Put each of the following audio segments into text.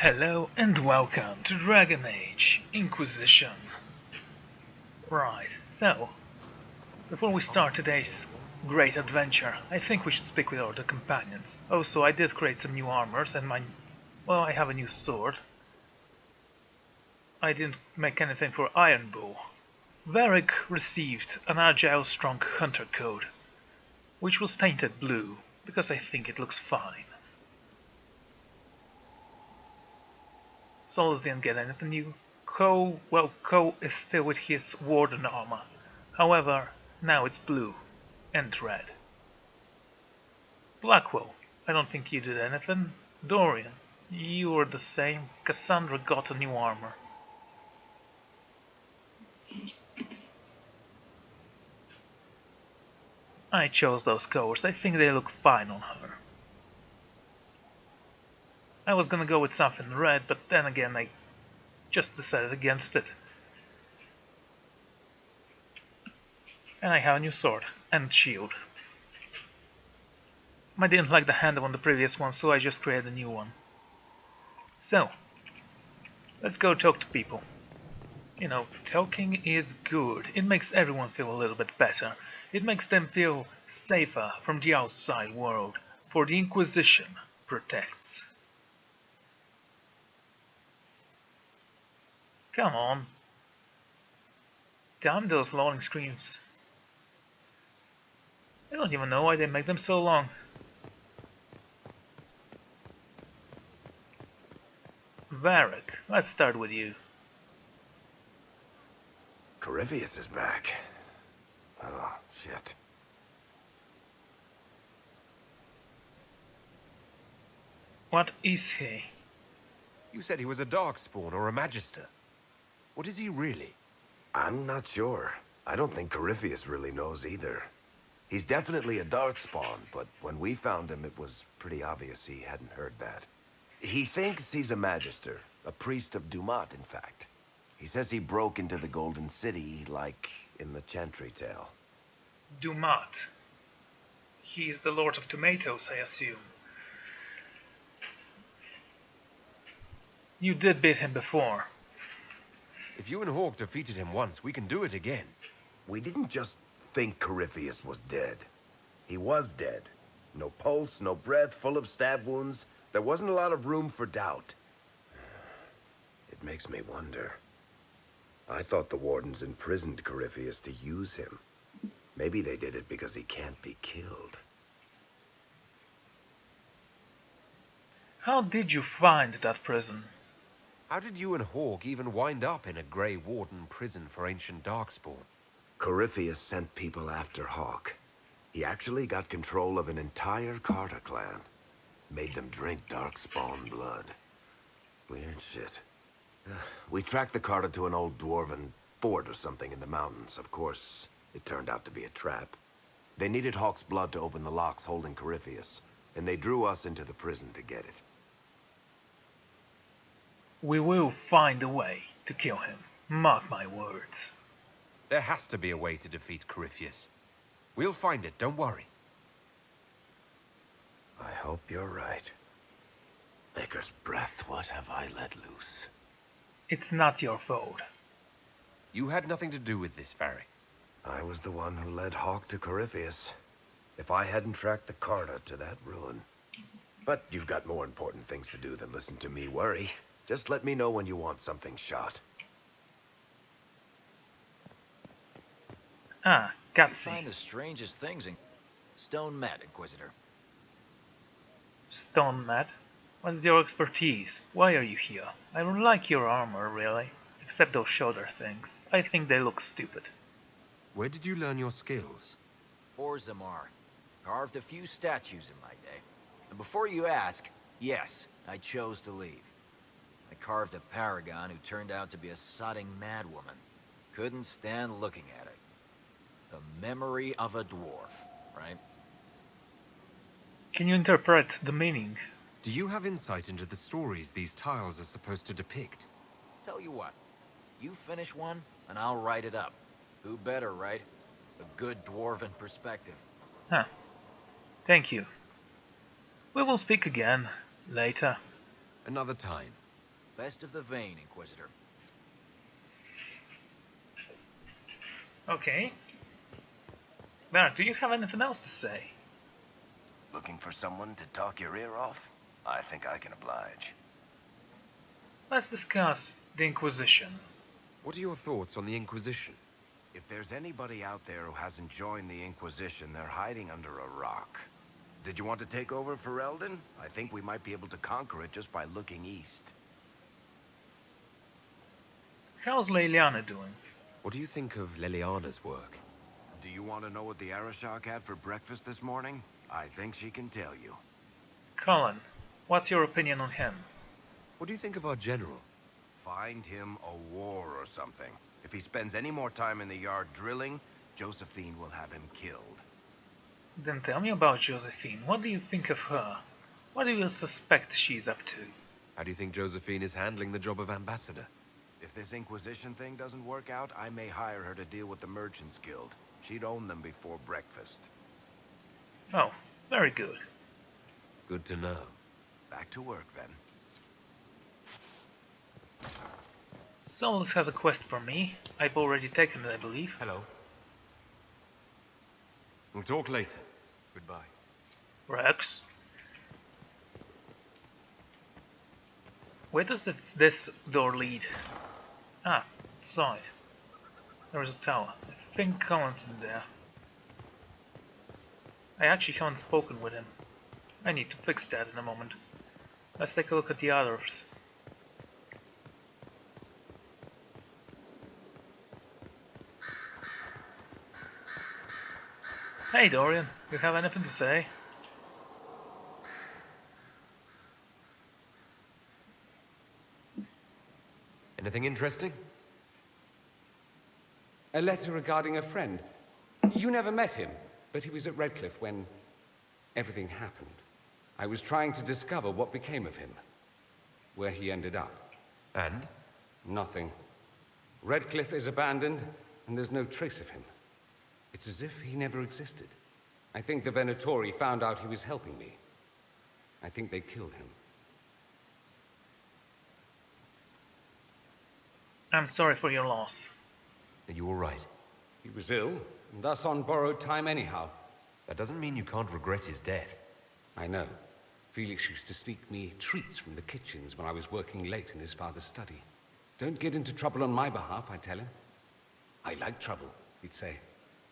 Hello and welcome to Dragon Age Inquisition. Right, so, before we start today's great adventure, I think we should speak with our other companions. Also, I did create some new armors and I have a new sword. I didn't make anything for Iron Bow. Varric received an Agile Strong Hunter code, which was tainted blue, because I think it looks fine. Solus didn't get anything new. Ko is still with his Warden armor. However, now it's blue and red. Blackwell, I don't think you did anything. Dorian, you were the same. Cassandra got a new armor. I chose those colors. I think they look fine on her. I was gonna go with something red, but then again I just decided against it. And I have a new sword and shield. I didn't like the handle on the previous one, so I just created a new one. So, let's go talk to people. You know, talking is good. It makes everyone feel a little bit better. It makes them feel safer from the outside world, for the Inquisition protects. Come on. Damn those loading screens. I don't even know why they make them so long. Varric, let's start with you. Corypheus is back. Oh, shit. What is he? You said he was a Darkspawn or a Magister. What is he really? I'm not sure. I don't think Corypheus really knows either. He's definitely a Darkspawn, but when we found him, it was pretty obvious he hadn't heard that. He thinks he's a Magister, a priest of Dumat, in fact. He says he broke into the Golden City, like in the Chantry tale. Dumat. He is the Lord of Tomatoes, I assume. You did beat him before. If you and Hawk defeated him once, we can do it again. We didn't just think Corypheus was dead. He was dead. No pulse, no breath, full of stab wounds. There wasn't a lot of room for doubt. It makes me wonder. I thought the Wardens imprisoned Corypheus to use him. Maybe they did it because he can't be killed. How did you find that prison? How did you and Hawk even wind up in a Grey Warden prison for ancient Darkspawn? Corypheus sent people after Hawk. He actually got control of an entire Carter clan. Made them drink Darkspawn blood. Weird shit. We tracked the Carter to an old dwarven fort or something in the mountains. Of course, it turned out to be a trap. They needed Hawk's blood to open the locks holding Corypheus, and they drew us into the prison to get it. We will find a way to kill him. Mark my words. There has to be a way to defeat Corypheus. We'll find it, don't worry. I hope you're right. Maker's breath, what have I let loose? It's not your fault. You had nothing to do with this, Varric. I was the one who led Hawk to Corypheus. If I hadn't tracked the Carter to that ruin. But you've got more important things to do than listen to me worry. Just let me know when you want something shot. Ah, You Gutsy. find the strangest things in Stone Mat, Inquisitor. Stone Mad. What is your expertise? Why are you here? I don't like your armor, really. Except those shoulder things. I think they look stupid. Where did you learn your skills? Zamar. Carved a few statues in my day. And before you ask, yes, I chose to leave. I carved a paragon who turned out to be a sodding madwoman. Couldn't stand looking at it. The memory of a dwarf, right? Can you interpret the meaning? Do you have insight into the stories these tiles are supposed to depict? Tell you what, you finish one, and I'll write it up. Who better, right? A good dwarven perspective. Huh. Thank you. We will speak again later. Another time. Best of the vein, Inquisitor. Okay. Varric, do you have anything else to say? Looking for someone to talk your ear off? I think I can oblige. Let's discuss the Inquisition. What are your thoughts on the Inquisition? If there's anybody out there who hasn't joined the Inquisition, they're hiding under a rock. Did you want to take over for Eldon? I think we might be able to conquer it just by looking east. How's Leliana doing? What do you think of Leliana's work? Do you want to know what the Arishok had for breakfast this morning? I think she can tell you. Colin, what's your opinion on him? What do you think of our general? Find him a war or something. If he spends any more time in the yard drilling, Josephine will have him killed. Then tell me about Josephine. What do you think of her? What do you suspect she's up to? How do you think Josephine is handling the job of ambassador? If this Inquisition thing doesn't work out, I may hire her to deal with the Merchants Guild. She'd own them before breakfast. Oh, very good. Good to know. Back to work, then. Solus has a quest for me. I've already taken it, I believe. Hello. We'll talk later. Goodbye. Rex? Where does this door lead? Ah, side. There is a tower. I think Colin's in there. I actually haven't spoken with him. I need to fix that in a moment. Let's take a look at the others. Hey Dorian, you have anything to say? Anything interesting? A letter regarding a friend. You never met him, but he was at Redcliffe when everything happened. I was trying to discover what became of him, where he ended up. And? Nothing. Redcliffe is abandoned, and there's no trace of him. It's as if he never existed. I think the Venatori found out he was helping me. I think they killed him. I'm sorry for your loss. Are you alright? He was ill, and thus on borrowed time anyhow. That doesn't mean you can't regret his death. I know. Felix used to sneak me treats from the kitchens when I was working late in his father's study. Don't get into trouble on my behalf, I tell him. I like trouble, he'd say.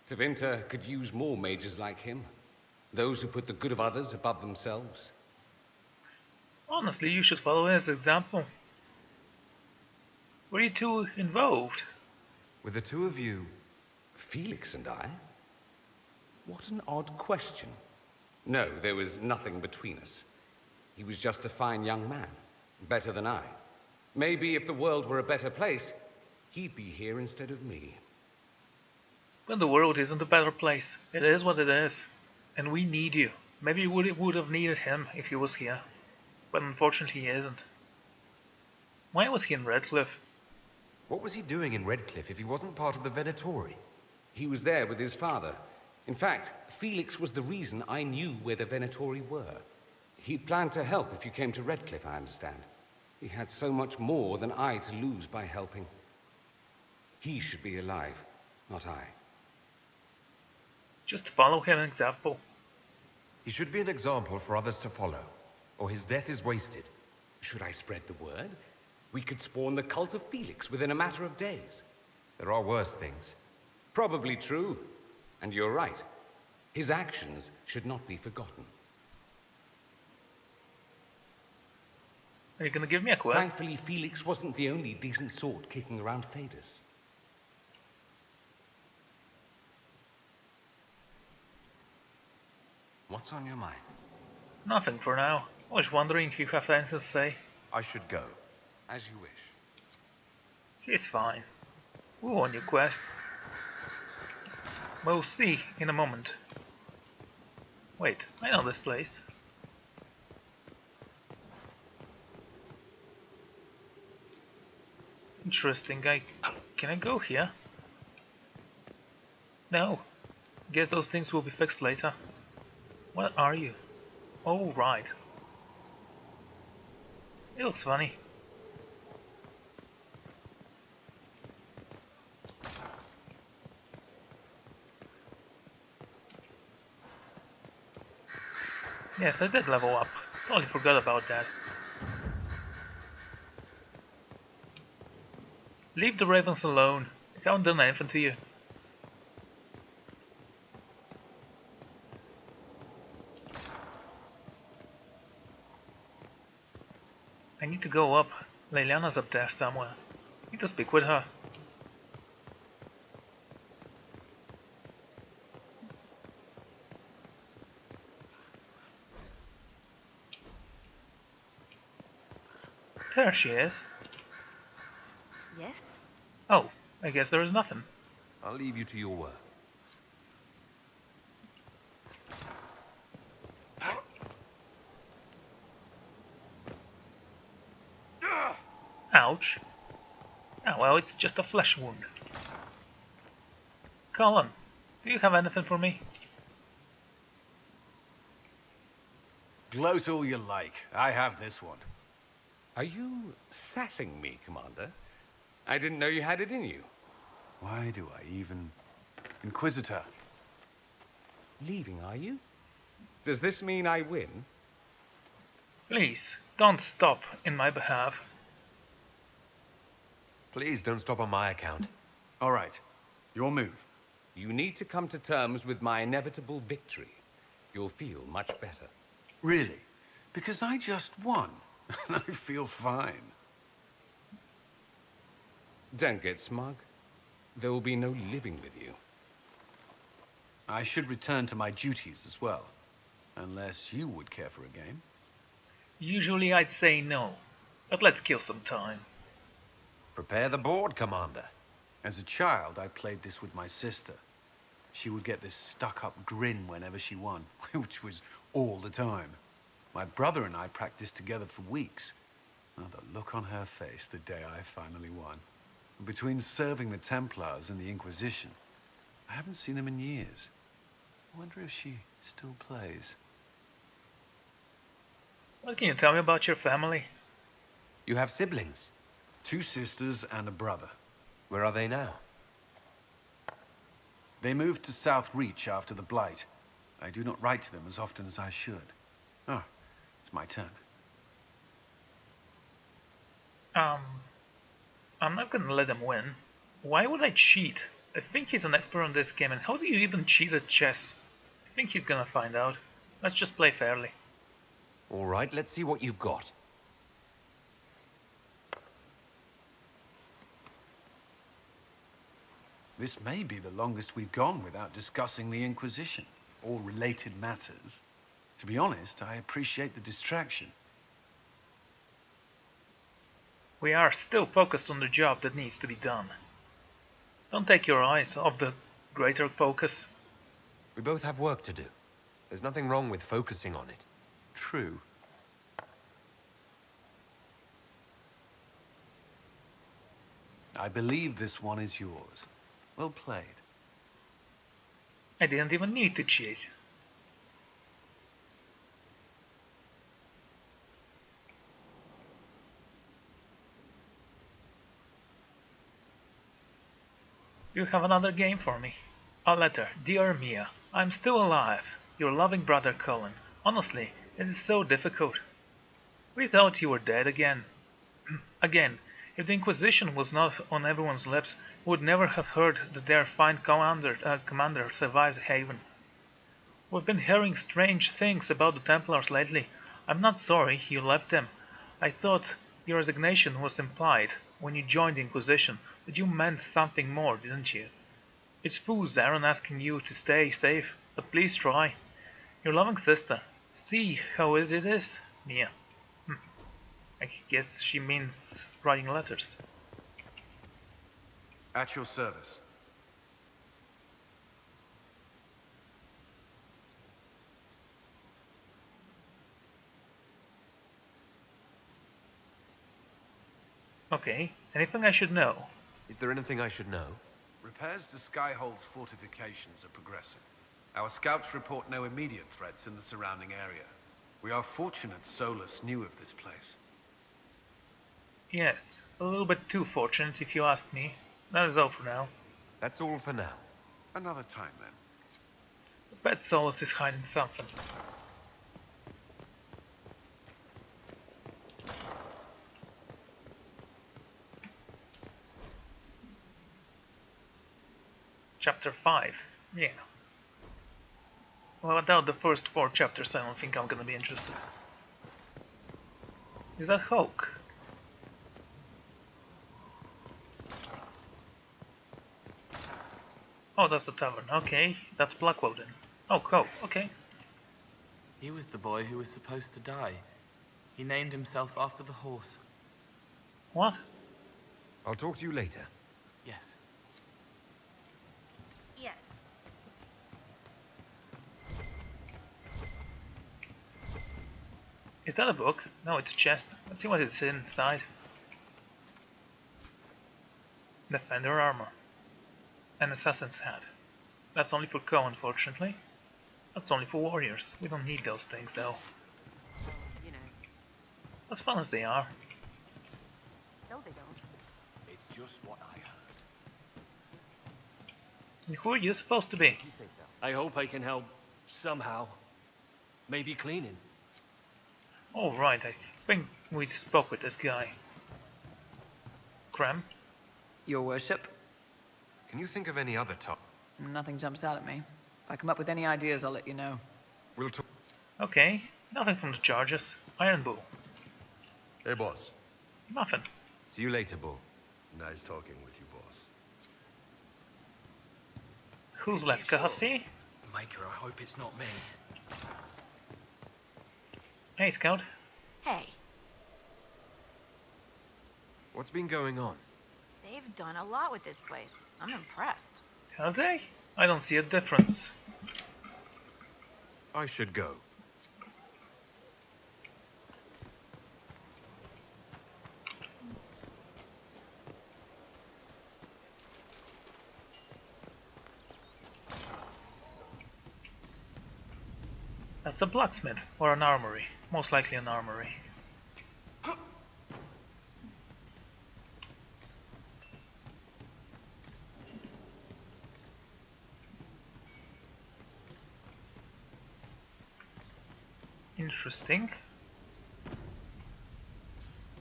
Tevinter could use more mages like him. Those who put the good of others above themselves. Honestly, you should follow his example. Were you two involved? With the two of you... Felix and I? What an odd question. No, there was nothing between us. He was just a fine young man. Better than I. Maybe if the world were a better place, he'd be here instead of me. But the world isn't a better place. It is what it is. And we need you. Maybe we would have needed him if he was here. But unfortunately he isn't. Why was he in Redcliffe? What was he doing in Redcliffe if he wasn't part of the Venatori? He was there with his father. In fact, Felix was the reason I knew where the Venatori were. He planned to help if you came to Redcliffe, I understand. He had so much more than I to lose by helping. He should be alive, not I. Just follow his example. He should be an example for others to follow, or his death is wasted. Should I spread the word? We could spawn the cult of Felix within a matter of days. There are worse things. Probably true. And you're right. His actions should not be forgotten. Are you gonna give me a quest? Thankfully, Felix wasn't the only decent sort kicking around Thedas. What's on your mind? Nothing for now. I was wondering if you have anything to say. I should go. As you wish. He's fine. We won your quest. We'll see in a moment. Wait, I know this place. Interesting. Can I go here? No. Guess those things will be fixed later. What are you? Oh, right. It looks funny. Yes, I did level up. Totally forgot about that. Leave the ravens alone. They haven't done anything to you. I need to go up. Leliana's up there somewhere. I need to speak with her. There she is. Yes? Oh, I guess there is nothing. I'll leave you to your work. Ouch. Oh well, it's just a flesh wound. Colin, do you have anything for me? Gloat all you like. I have this one. Are you sassing me, Commander? I didn't know you had it in you. Why do I even... Inquisitor. Leaving, are you? Does this mean I win? Please, don't stop in my behalf. Please don't stop on my account. All right. Your move. You need to come to terms with my inevitable victory. You'll feel much better. Really? Because I just won. And I feel fine. Don't get smug. There will be no living with you. I should return to my duties as well. Unless you would care for a game. Usually I'd say no, but let's kill some time. Prepare the board, Commander. As a child, I played this with my sister. She would get this stuck-up grin whenever she won, which was all the time. My brother and I practiced together for weeks. Oh, the look on her face the day I finally won. Between serving the Templars and the Inquisition, I haven't seen them in years. I wonder if she still plays. What can you tell me about your family? You have siblings. 2 sisters and a brother. Where are they now? They moved to South Reach after the Blight. I do not write to them as often as I should. Oh, it's my turn. I'm not gonna let him win. Why would I cheat? I think he's an expert on this game, and how do you even cheat at chess? I think he's gonna find out. Let's just play fairly. All right, let's see what you've got. This may be the longest we've gone without discussing the Inquisition, or related matters. To be honest, I appreciate the distraction. We are still focused on the job that needs to be done. Don't take your eyes off the greater focus. We both have work to do. There's nothing wrong with focusing on it. True. I believe this one is yours. Well played. I didn't even need to cheat. You have another game for me. A letter. Dear Mia, I'm still alive. Your loving brother Colin. Honestly, it is so difficult. We thought you were dead again. Again, if the Inquisition was not on everyone's lips, we would never have heard that their fine commander survived Haven. We've been hearing strange things about the Templars lately. I'm not sorry you left them. I thought your resignation was implied when you joined the Inquisition, but you meant something more, didn't you? It's fool's errand asking you to stay safe, but please try. Your loving sister. See how easy it is, Mia. I guess she means writing letters. At your service. Okay, anything I should know? Is there anything I should know? Repairs to Skyhold's fortifications are progressing. Our scouts report no immediate threats in the surrounding area. We are fortunate Solus knew of this place. Yes, a little bit too fortunate if you ask me. That is all for now. That's all for now. Another time then. I bet Solus is hiding something. Chapter 5. Yeah. Well, without the first 4 chapters, I don't think I'm gonna be interested. Is that Hulk? Oh, that's the tavern. Okay, that's Blackwell then. Oh, cool. Okay. He was the boy who was supposed to die. He named himself after the horse. What? I'll talk to you later. Yes. Yes. Is that a book? No, it's a chest. Let's see what it's inside. Defender armor. An assassin's hat. That's only for Co, unfortunately. That's only for warriors. We don't need those things, though. You know. As fun as they are. No, they don't. It's just what I heard. And who are you supposed to be? I hope I can help somehow. Maybe cleaning. Oh, right, I think we spoke with this guy. Krem? Your worship? Can you think of any other top? Nothing jumps out at me. If I come up with any ideas, I'll let you know. We'll talk. Okay, nothing from the charges. Iron Bull. Hey, boss. Nothing. See you later, Bull. Nice talking with you, boss. Who's left? Cassie? Maker, I hope it's not me. Hey, Scout. Hey, What's been going on? they've done a lot with this place. I'm impressed. Have they? I don't see a difference. I should go. That's a blacksmith, or an armory. Most likely an armory. Interesting.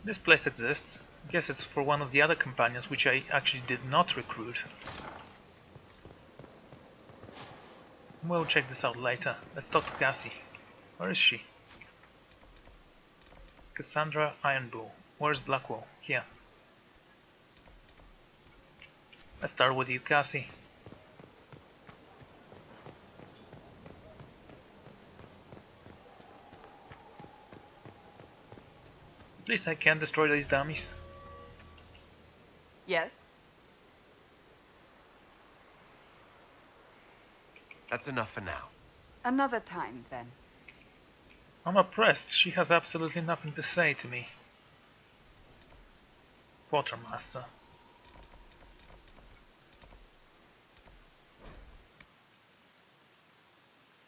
This place exists. Guess it's for one of the other companions, which I actually did not recruit. We'll check this out later. Let's talk to Cassie. Where is she? Cassandra Ironbull. Where's Blackwell? Here. Let's start with you, Cassie. At least I can destroy these dummies. Yes? That's enough for now. Another time, then. I'm oppressed. She has absolutely nothing to say to me. Quartermaster.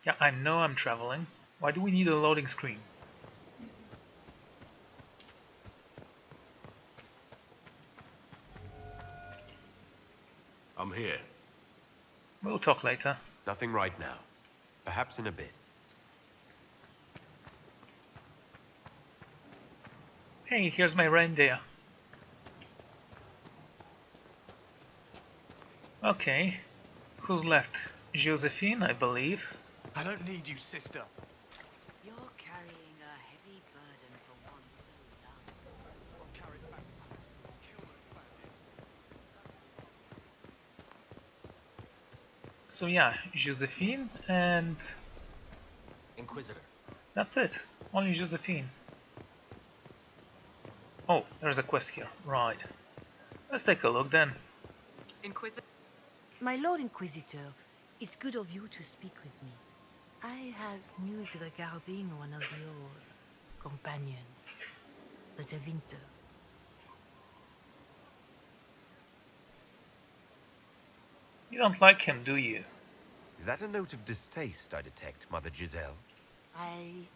Yeah, I know I'm traveling. Why do we need a loading screen? I'm here. We'll talk later. Nothing right now. Perhaps in a bit. Hey, here's my reindeer. Okay. Who's left? Josephine, I believe. I don't need you, sister. You're carrying a heavy burden for one so young. So yeah, Josephine and Inquisitor. that's it. Only Josephine. Oh, there's a quest here. Right. Let's take a look then. Inquisitor? My Lord Inquisitor, it's good of you to speak with me. I have news regarding one of your companions, the Winter. You don't like him, do you? Is that a note of distaste I detect, Mother Giselle? I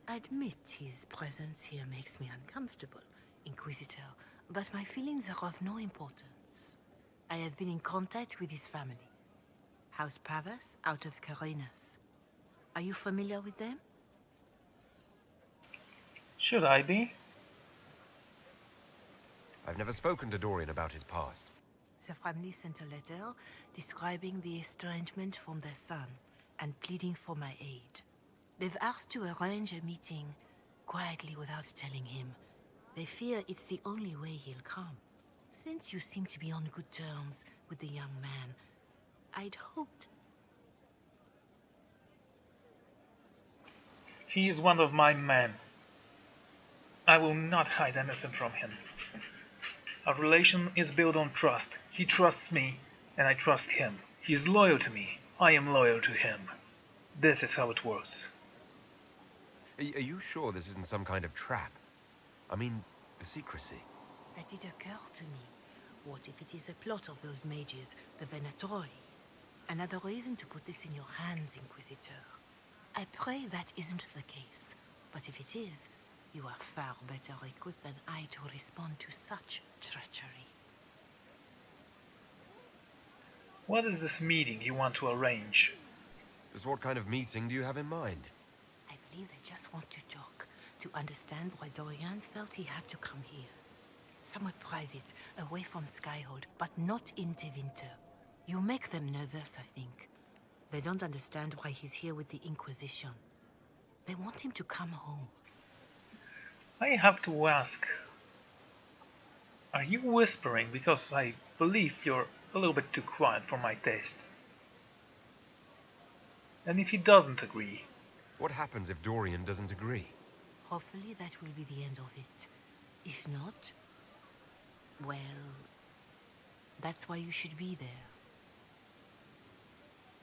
admit his presence here makes me uncomfortable, Inquisitor, but my feelings are of no importance. I have been in contact with his family. House Pavas out of Carinas. Are you familiar with them? Should I be? I've never spoken to Dorian about his past. The family sent a letter describing the estrangement from their son and pleading for my aid. They've asked to arrange a meeting quietly without telling him. They fear it's the only way he'll come. Since you seem to be on good terms with the young man, I'd hoped... He is one of my men. I will not hide anything from him. Our relation is built on trust. He trusts me, and I trust him. He is loyal to me. I am loyal to him. This is how it works. Are you sure this isn't some kind of trap? I mean, the secrecy. That did occur to me. What if it is a plot of those mages, the Venatori? Another reason to put this in your hands, Inquisitor. I pray that isn't the case. But if it is, you are far better equipped than I to respond to such treachery. What is this meeting you want to arrange? Just what kind of meeting do you have in mind? I believe they just want to talk, to understand why Dorian felt he had to come here. Somewhere private, away from Skyhold, but not in Tevinter. You make them nervous, I think. They don't understand why he's here with the Inquisition. They want him to come home. I have to ask, are you whispering because I believe you're a little bit too quiet for my taste? And if he doesn't agree? What happens if Dorian doesn't agree? Hopefully that will be the end of it. If not, well, that's why you should be there.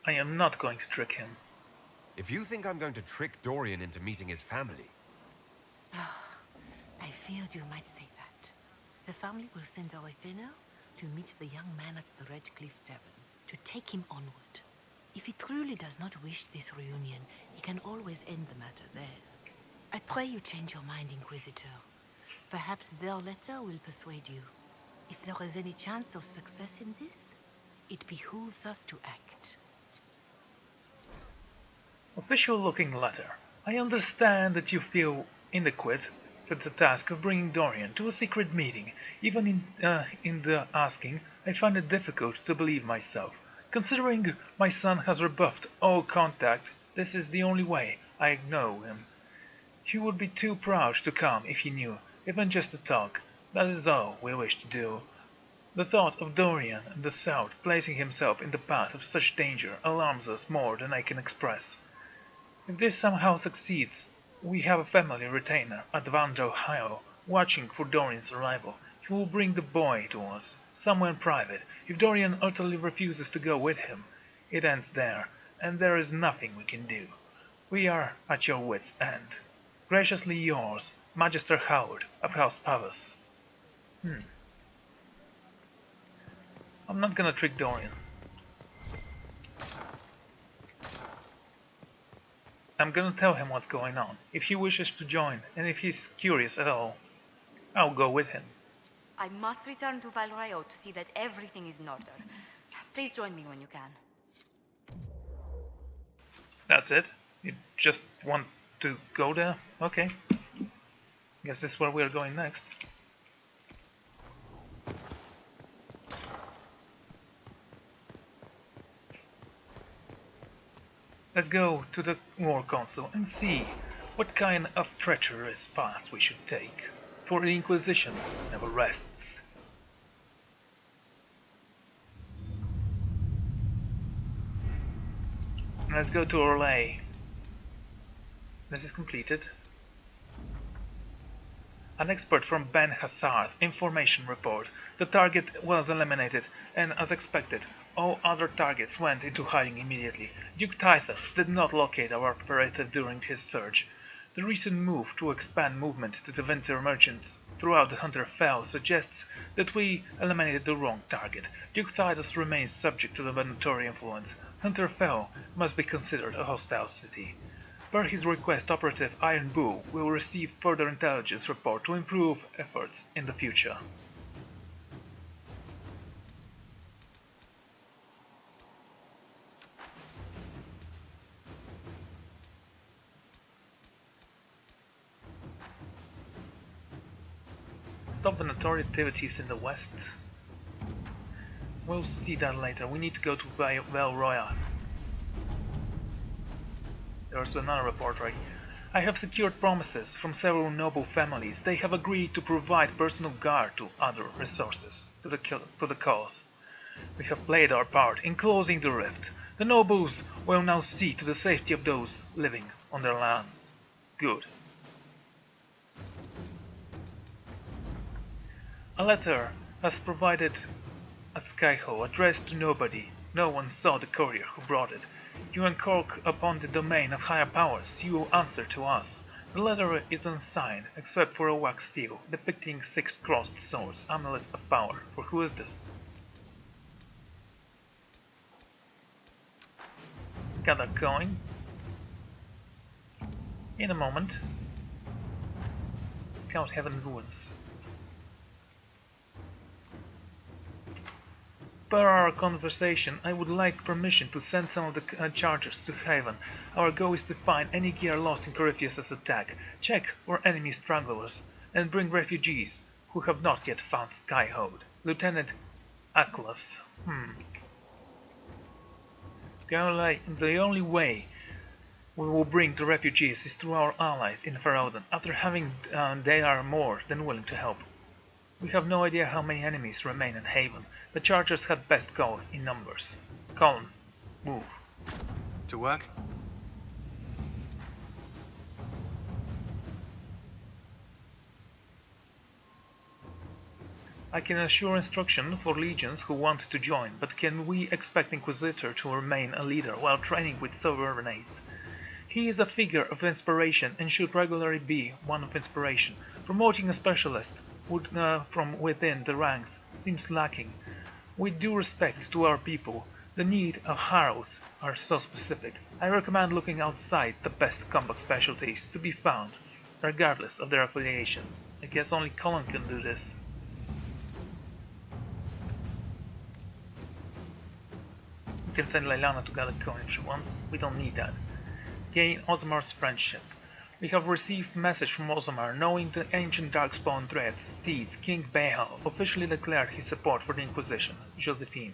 I am not going to trick him. If you think I'm going to trick Dorian into meeting his family... I feared you might say that. The family will send a retainer to meet the young man at the Red Cliff Tavern, to take him onward. If he truly does not wish this reunion, he can always end the matter there. I pray you change your mind, Inquisitor. Perhaps their letter will persuade you. If there is any chance of success in this, it behooves us to act. Official-looking letter. I understand that you feel inadequate to the task of bringing Dorian to a secret meeting. Even in the asking, I find it difficult to believe myself. Considering my son has rebuffed all contact, this is the only way I know him. He would be too proud to come if he knew, even just to talk. That is all we wish to do. The thought of Dorian and the South placing himself in the path of such danger alarms us more than I can express. If this somehow succeeds, we have a family retainer at Van Ohio watching for Dorian's arrival. He will bring the boy to us, somewhere in private. If Dorian utterly refuses to go with him, it ends there, and there is nothing we can do. We are at your wits' end. Graciously yours, Magister Howard of House Pavas. I'm not gonna trick Dorian. I'm gonna tell him what's going on, if he wishes to join, and if he's curious at all, I'll go with him. I must return to Valrayo to see that everything is in order. Please join me when you can. That's it? You just want to go there? Okay. Guess this is where we're going next. Let's go to the War Council and see what kind of treacherous paths we should take, for the Inquisition never rests. Let's go to Orlais. This is completed. An expert from Ben Hassard information report. The target was eliminated, and as expected, all other targets went into hiding immediately. Duke Tithus did not locate our operator during his search. The recent move to expand movement to the winter merchants throughout the Hunter Fell suggests that we eliminated the wrong target. Duke Tithus remains subject to the Venatori influence. Hunter Fell must be considered a hostile city. Per his request, Operative Iron Bull will receive further intelligence report to improve efforts in the future. Stop Venatori activities in the west. we'll see that later. We need to go to Valroya. There's another report right here. I have secured promises from several noble families. They have agreed to provide personal guard to other resources to the cause. We have played our part in closing the rift. The nobles will now see to the safety of those living on their lands. Good. A letter has provided at Skyho, addressed to nobody. No one saw the courier who brought it. You encroach upon the domain of higher powers. You will answer to us. The letter is unsigned, except for a wax seal depicting 6 crossed swords, amulet of power. For who is this? Got that going. In a moment. Scout Heaven Ruins. Per our conversation, I would like permission to send some of the chargers to Haven. Our goal is to find any gear lost in Corypheus' attack, check for enemy stragglers, and bring refugees who have not yet found Skyhold. Lieutenant Aklos. The only way we will bring the refugees is through our allies in Ferodan. After having they are more than willing to help. We have no idea how many enemies remain in Haven. The chargers had best go in numbers. Colin, move. To work? I can assure instruction for legions who want to join, but can we expect Inquisitor to remain a leader while training with Sovereigns? He is a figure of inspiration and should regularly be one of inspiration. Promoting a specialist from within the ranks seems lacking. With due respect to our people, the need of harrows are so specific. I recommend looking outside the best combat specialties to be found, regardless of their affiliation. I guess only Colin can do this. We can send Leilana to gather coin if she wants. We don't need that. Gain Osimar's friendship. We have received message from Osimar knowing the ancient darkspawn threats. Steeds, King Behal officially declared his support for the Inquisition. Josephine.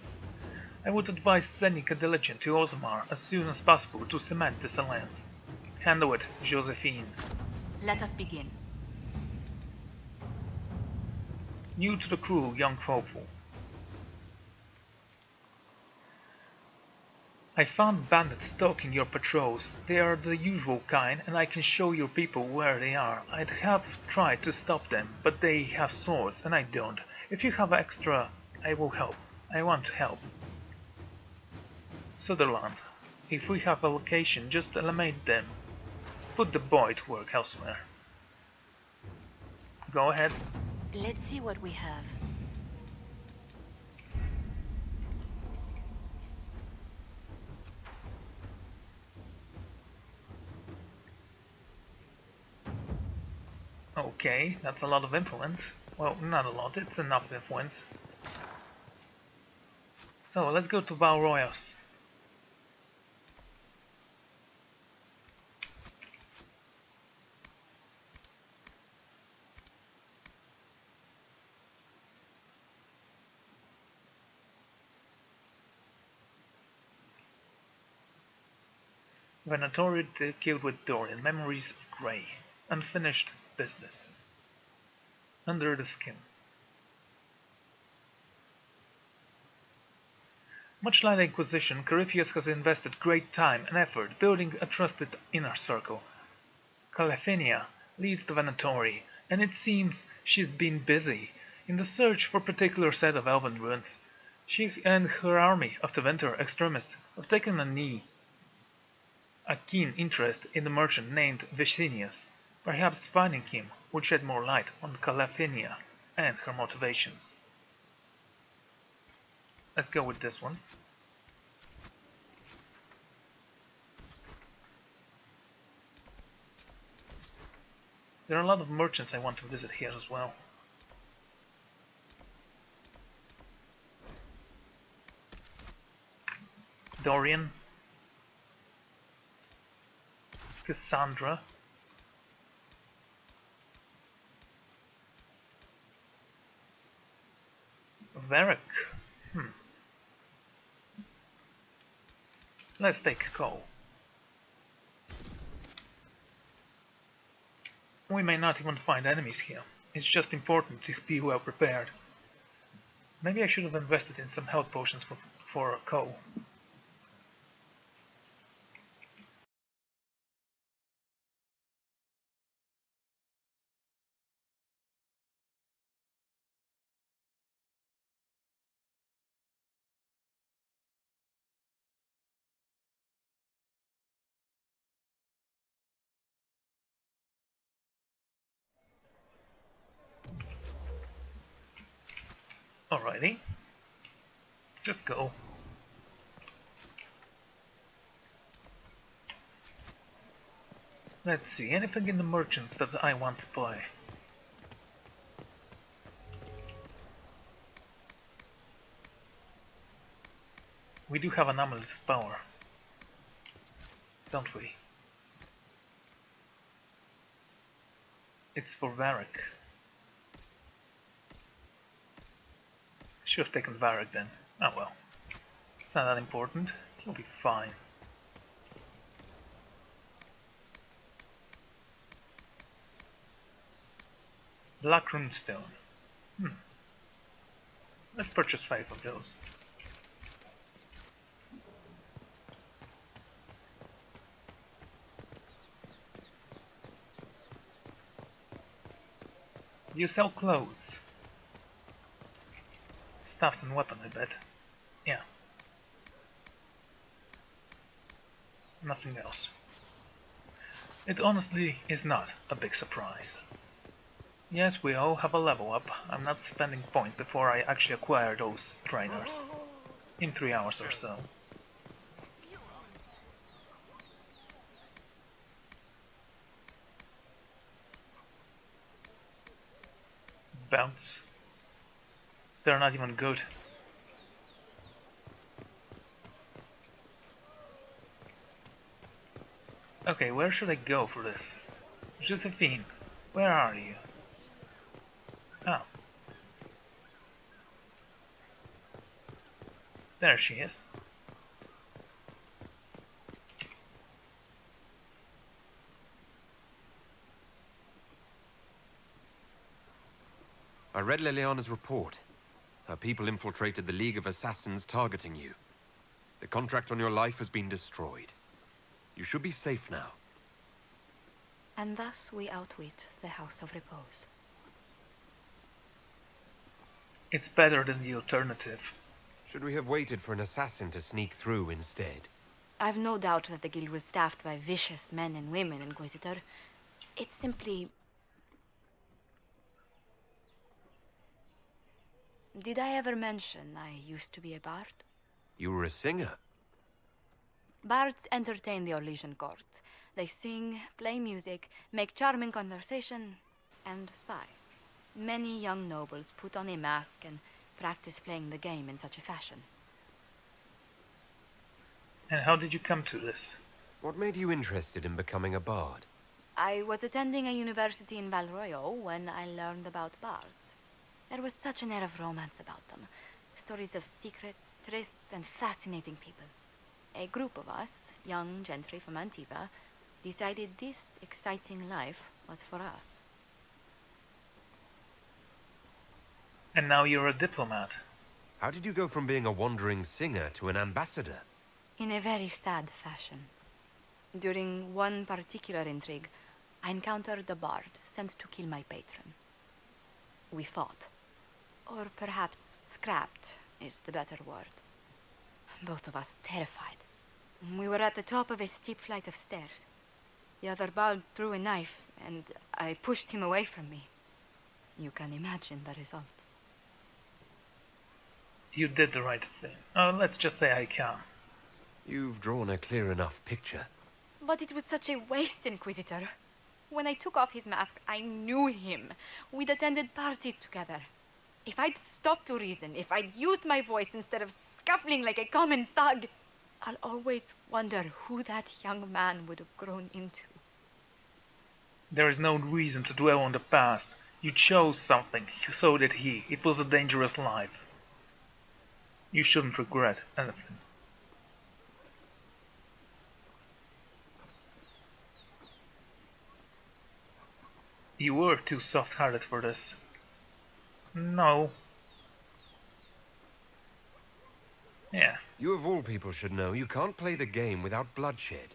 I would advise sending a diligent to Osimar as soon as possible to cement this alliance. Handle it, Josephine. Let us begin. New to the crew, young hopeful. I found bandits stalking your patrols. They are the usual kind, and I can show your people where they are. I'd have tried to stop them, but they have swords, and I don't. If you have extra, I will help. I want to help. Sutherland. If we have a location, just eliminate them. Put the boy to work elsewhere. Go ahead. Let's see what we have. Okay, that's a lot of influence. Well, not a lot, it's enough influence. So, let's go to Valroyas. Venatori killed with Dorian. Memories of Grey. Unfinished business. Under the skin. Much like the Inquisition, Corypheus has invested great time and effort building a trusted inner circle. Calafinia leads the Venatori, and it seems she's been busy in the search for a particular set of elven ruins. She and her army of the Winter extremists have taken a keen interest in the merchant named Vicinius. Perhaps finding him would shed more light on Calafinia and her motivations. Let's go with this one. There are a lot of merchants I want to visit here as well. Dorian. Cassandra. Varric. Let's take coal. We may not even find enemies here. It's just important to be well prepared. Maybe I should have invested in some health potions for coal. Alrighty. Just go. Let's see, anything in the merchants that I want to play? We do have an amulet of power, don't we? It's for Varric. Should have taken Varric then. Oh well. It's not that important. He'll be fine. Black Runestone. Let's purchase 5 of those. You sell clothes. Stuffs and weapon, I bet. Yeah. Nothing else. It honestly is not a big surprise. Yes, we all have a level up. I'm not spending point before I actually acquire those trainers. In 3 hours or so. Bounce. They're not even good. Okay, where should I go for this? Josephine, where are you? Oh. There she is. I read Liliana's report. Her people infiltrated the League of Assassins targeting you. The contract on your life has been destroyed. You should be safe now. And thus we outwit the House of Repose. It's better than the alternative. Should we have waited for an assassin to sneak through instead? I've no doubt that the guild was staffed by vicious men and women, Inquisitor. It's simply... Did I ever mention I used to be a bard? You were a singer. Bards entertain the Orlesian court. They sing, play music, make charming conversation, and spy. Many young nobles put on a mask and practice playing the game in such a fashion. And how did you come to this? What made you interested in becoming a bard? I was attending a university in Val Royeaux when I learned about bards. There was such an air of romance about them. Stories of secrets, trysts, and fascinating people. A group of us, young gentry from Antiva, decided this exciting life was for us. And now you're a diplomat. How did you go from being a wandering singer to an ambassador? In a very sad fashion. During one particular intrigue, I encountered a bard sent to kill my patron. We fought. Or perhaps scrapped is the better word. Both of us terrified. We were at the top of a steep flight of stairs. The other bard threw a knife, and I pushed him away from me. You can imagine the result. You did the right thing. Oh, let's just say I can. You've drawn a clear enough picture. But it was such a waste, Inquisitor. When I took off his mask, I knew him. We'd attended parties together. If I'd stopped to reason, if I'd used my voice instead of scuffling like a common thug, I'll always wonder who that young man would have grown into. There is no reason to dwell on the past. You chose something, so did he. It was a dangerous life. You shouldn't regret anything. You were too soft-hearted for this. No. Yeah. You of all people should know, you can't play the game without bloodshed.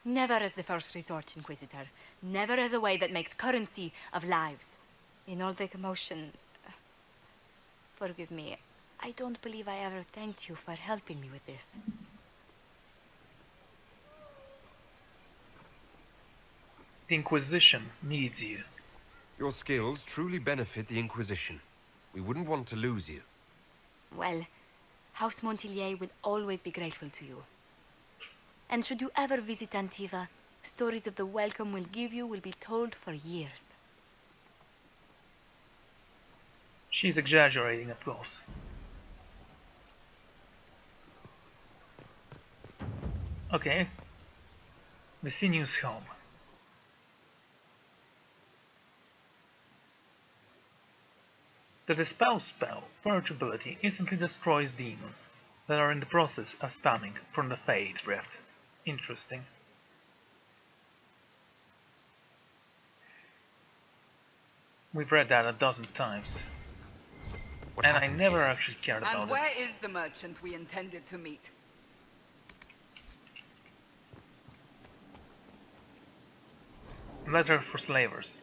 Never as the first resort, Inquisitor. Never as a way that makes currency of lives. In all the commotion... Forgive me. I don't believe I ever thanked you for helping me with this. The Inquisition needs you. Your skills truly benefit the Inquisition. We wouldn't want to lose you. Well, House Montilier will always be grateful to you. And should you ever visit Antiva, stories of the welcome we'll give you will be told for years. She's exaggerating, of course. Okay. Vicinius' home. The Dispel spell, Purgeability, instantly destroys demons that are in the process of spamming from the Fade Rift. Interesting. We've read that a dozen times. And I never actually cared about And where is the merchant we intended to meet? Letter for slavers.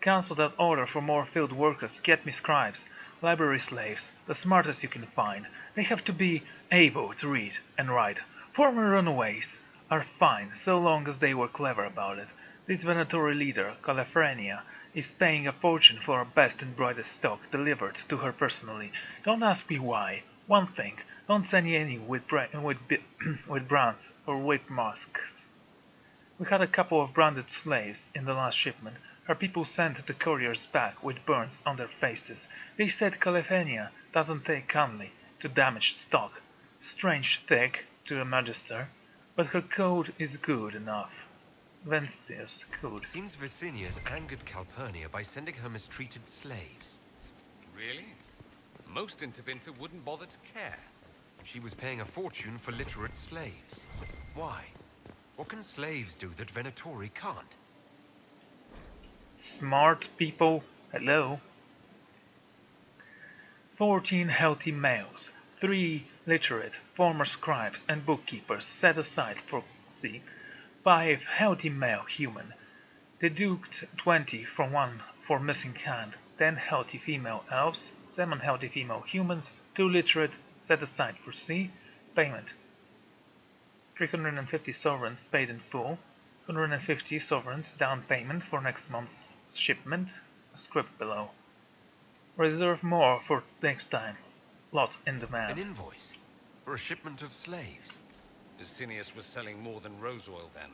Cancel that order for more field workers. Get me scribes, library slaves, the smartest you can find. They have to be able to read and write. Former runaways are fine so long as they were clever about it. This Venatori leader, Calafrenia, is paying a fortune for our best and brightest stock delivered to her personally. Don't ask me why. One thing, don't send any with brands or whip masks. We had a couple of branded slaves in the last shipment. Our people sent the couriers back with burns on their faces. They said Calafrenia doesn't take kindly to damaged stock. Strange thick to a magister, but her code is good enough. Vencius code. Seems Vicinius angered Calpurnia by sending her mistreated slaves. Really? Most Intervinter wouldn't bother to care. She was paying a fortune for literate slaves. Why? What can slaves do that Venatori can't? Smart people, hello. 14 healthy males, 3 literate, former scribes and bookkeepers set aside for C, 5 healthy male human, deduct 20 from 1 for missing hand, 10 healthy female elves, 7 healthy female humans, 2 literate set aside for C, payment. 350 sovereigns paid in full, 150 sovereigns down payment for next month's shipment, a script below. Reserve more for next time. Lot in demand. An invoice for a shipment of slaves. Vicinius was selling more than rose oil then.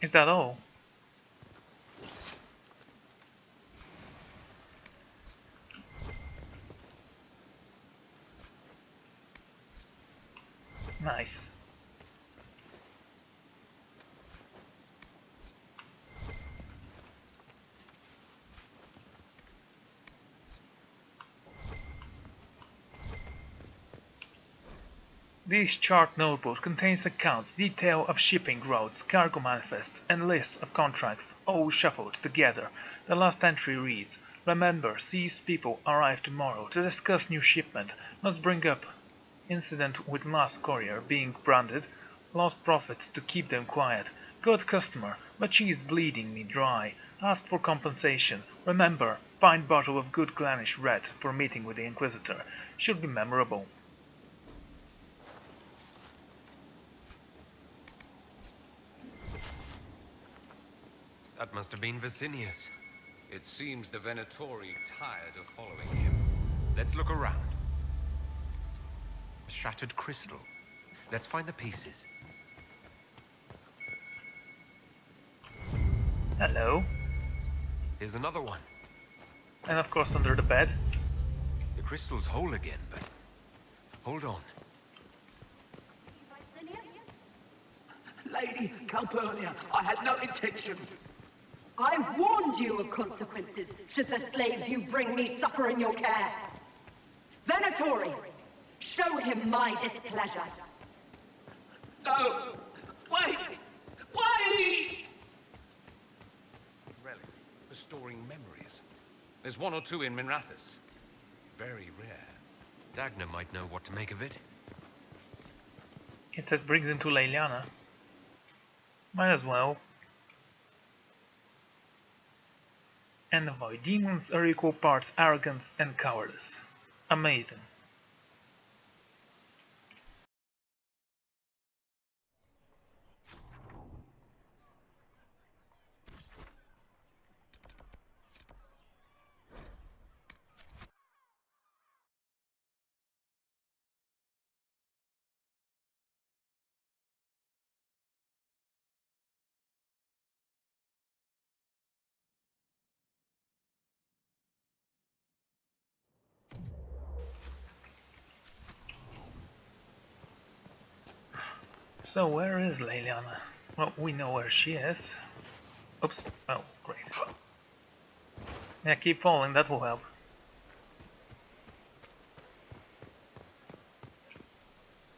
Is that all? Nice. This chart notebook contains accounts, detail of shipping routes, cargo manifests, and lists of contracts, all shuffled together. The last entry reads, remember, these people arrive tomorrow to discuss new shipment. Must bring up incident with last courier being branded, lost profits to keep them quiet. Good customer, but she is bleeding me dry. Ask for compensation. Remember, find bottle of good Glanish red for meeting with the Inquisitor. Should be memorable. That must have been Vicinius. It seems the Venatori tired of following him. Let's look around. Shattered crystal. Let's find the pieces. Hello. Here's another one. And of course under the bed. The crystal's whole again, but... Hold on. Lady Calpurnia, I had no intention. I warned you of consequences should the slaves you bring me suffer in your care. Venatori, show him my displeasure. No! Wait! Wait! Relic for storing memories. There's one or two in Minrathous. Very rare. Dagna might know what to make of it. It says bring them to Leliana. Might as well. And avoid demons are equal parts arrogance and cowardice. Amazing. So where is Leliana? Well, we know where she is. Oops. Oh, great. Yeah, keep falling, that will help.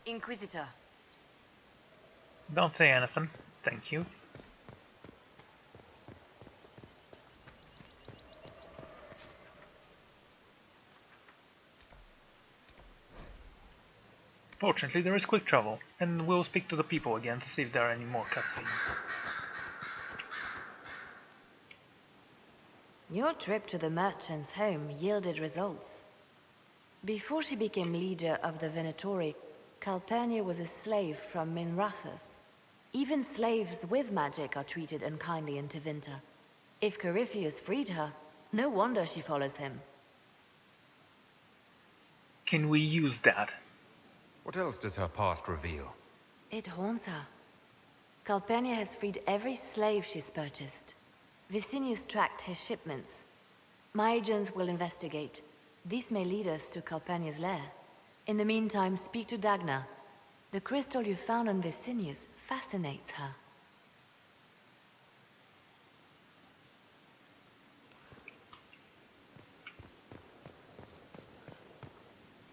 Inquisitor. Don't say anything. Thank you. Fortunately, there is quick travel, and we'll speak to the people again to see if there are any more cutscenes. Your trip to the merchant's home yielded results. Before she became leader of the Venatori, Calpurnia was a slave from Minrathous. Even slaves with magic are treated unkindly in Tevinter. If Corypheus freed her, no wonder she follows him. Can we use that? What else does her past reveal? It haunts her. Calpurnia has freed every slave she's purchased. Vicinius tracked his shipments. My agents will investigate. This may lead us to Calpurnia's lair. In the meantime, speak to Dagna. The crystal you found on Vicinius fascinates her.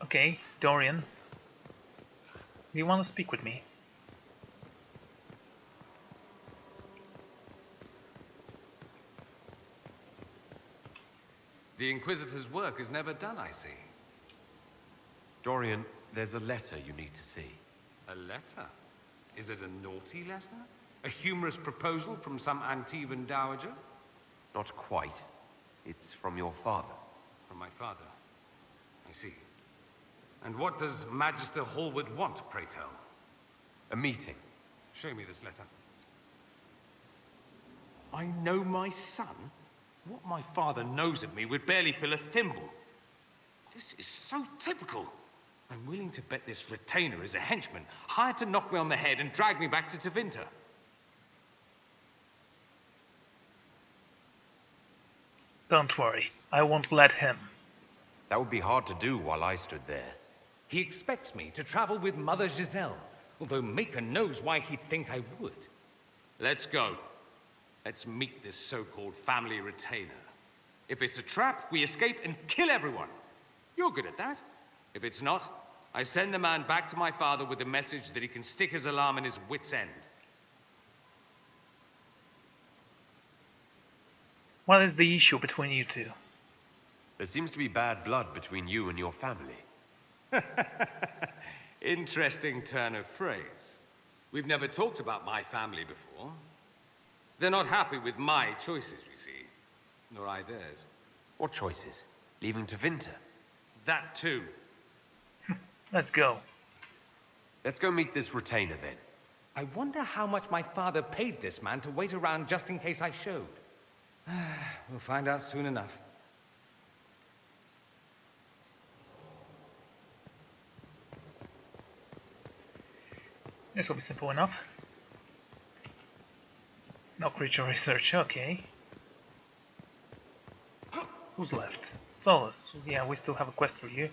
Okay, Dorian. Do you want to speak with me? The Inquisitor's work is never done, I see. Dorian, there's a letter you need to see. A letter? Is it a naughty letter? A humorous proposal from some Antivan dowager? Not quite. It's from your father. From my father. I see. And what does Magister Hallwood want, pray tell? A meeting. Show me this letter. I know my son? What my father knows of me would barely fill a thimble. This is so typical. I'm willing to bet this retainer is a henchman, hired to knock me on the head and drag me back to Tevinter. Don't worry, I won't let him. That would be hard to do while I stood there. He expects me to travel with Mother Giselle, although Maker knows why he'd think I would. Let's go. Let's meet this so-called family retainer. If it's a trap, we escape and kill everyone. You're good at that. If it's not, I send the man back to my father with the message that he can stick his alarm in his wit's end. What is the issue between you two? There seems to be bad blood between you and your family. Interesting turn of phrase. We've never talked about my family before. They're not happy with my choices, you see. Nor I theirs. What choices? Leaving Tevinter? That too. Let's go. Let's go meet this retainer then. I wonder how much my father paid this man to wait around just in case I showed. We'll find out soon enough. This will be simple enough. No creature research, okay. Who's left? Solus. Yeah, we still have a quest for you.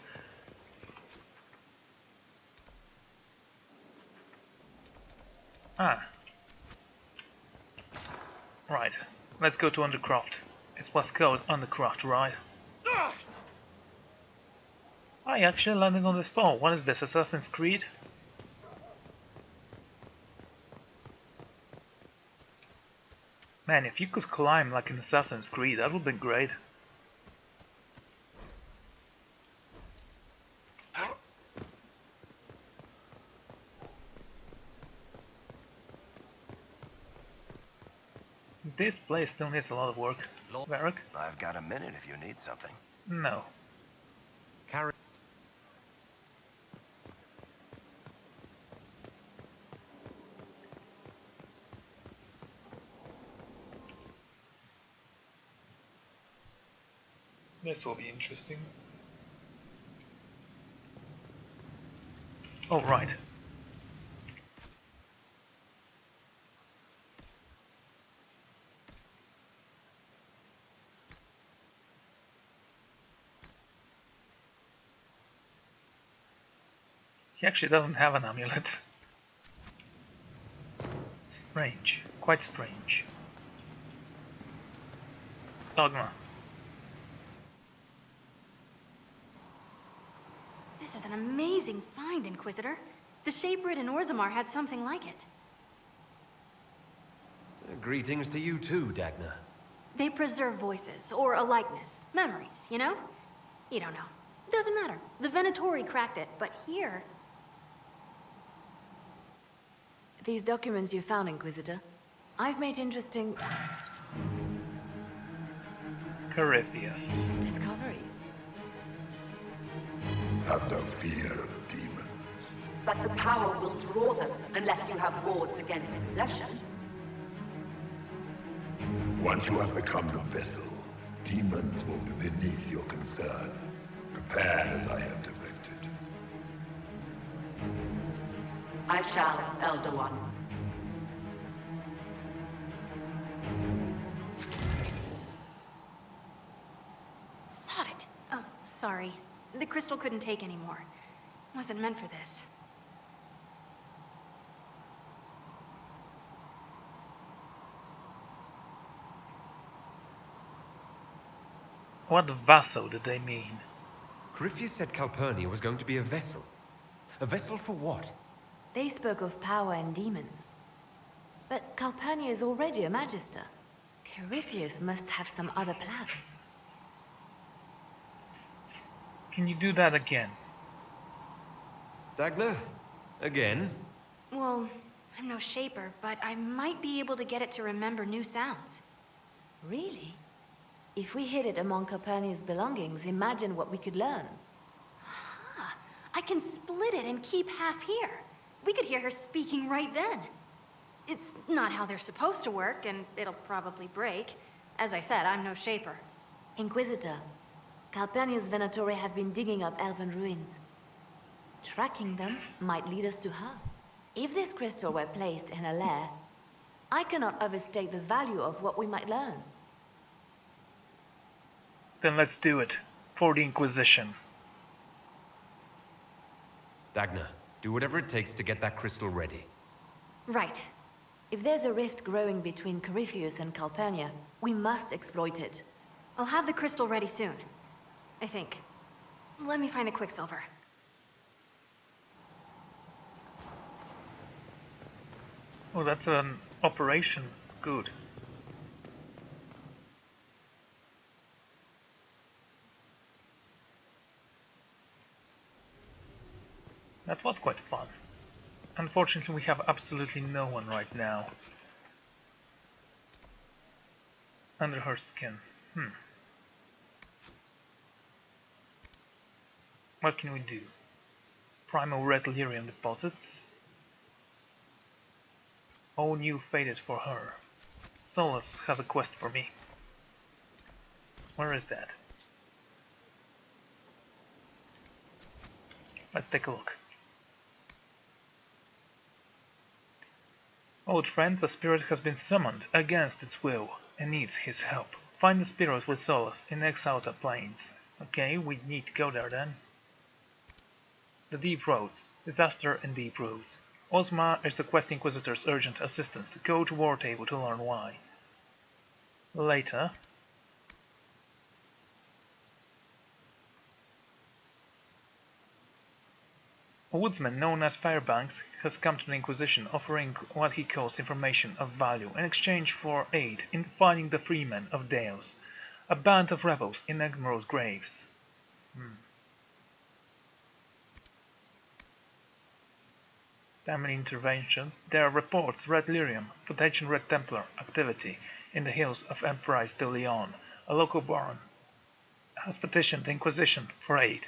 Ah. Right. Let's go to Undercroft. It was called Undercroft, right? I actually landed on this phone. What is this? Assassin's Creed? Man, if you could climb like in Assassin's Creed, that would be great. This place still needs a lot of work. Varric? I've got a minute if you need something. No. Carry. This will be interesting. Oh, right. He actually doesn't have an amulet. Strange. Quite strange. Dogma. This is an amazing find, Inquisitor. The Shaperid in Orzammar had something like it. Greetings to you too, Dagna. They preserve voices, or a likeness, memories, you know? You don't know. Doesn't matter. The Venatori cracked it, but here... These documents you found, Inquisitor, I've made interesting... Corypheus. discoveries. Have no fear of demons. But the power will draw them unless you have wards against possession. Once you have become the vessel, demons will be beneath your concern. Prepare as I have directed. I shall, Elder One. Sod it. Oh, sorry. The crystal couldn't take anymore. Wasn't meant for this. What vassal did they mean? Corypheus said Calpurnia was going to be a vessel. A vessel for what? They spoke of power and demons. But Calpurnia is already a magister. Corypheus must have some other plan. Can you do that again? Dagna? Again? Well, I'm no shaper, but I might be able to get it to remember new sounds. Really? If we hid it among Calpurnia's belongings, imagine what we could learn. Huh. I can split it and keep half here. We could hear her speaking right then. It's not how they're supposed to work, and it'll probably break. As I said, I'm no shaper. Inquisitor, Calpurnia's Venatori have been digging up elven ruins. Tracking them might lead us to her. If this crystal were placed in a lair, I cannot overstate the value of what we might learn. Then let's do it. For the Inquisition. Dagna, do whatever it takes to get that crystal ready. Right. If there's a rift growing between Corypheus and Calpurnia, we must exploit it. I'll have the crystal ready soon. I think. Let me find the Quicksilver. Oh, that's an operation. Good. That was quite fun. Unfortunately, we have absolutely no one right now. Under her skin. What can we do? Primal red lyrium deposits. All new faded for her. Solus has a quest for me. Where is that? Let's take a look. Old friend, the spirit has been summoned against its will and needs his help. Find the spirit with solace in Exalta Plains. Okay, we need to go there then. The Deep Roads. Disaster in Deep Roads. Ozma is requesting Inquisitor's urgent assistance. Go to War Table to learn why. Later. A woodsman known as Fairbanks has come to the Inquisition offering what he calls information of value in exchange for aid in finding the Freemen of Delos, a band of rebels in Emerald Graves. Family intervention. There are reports Red Lyrium, potential Red Templar activity in the hills of Emprise de Leon. A local baron has petitioned the Inquisition for aid.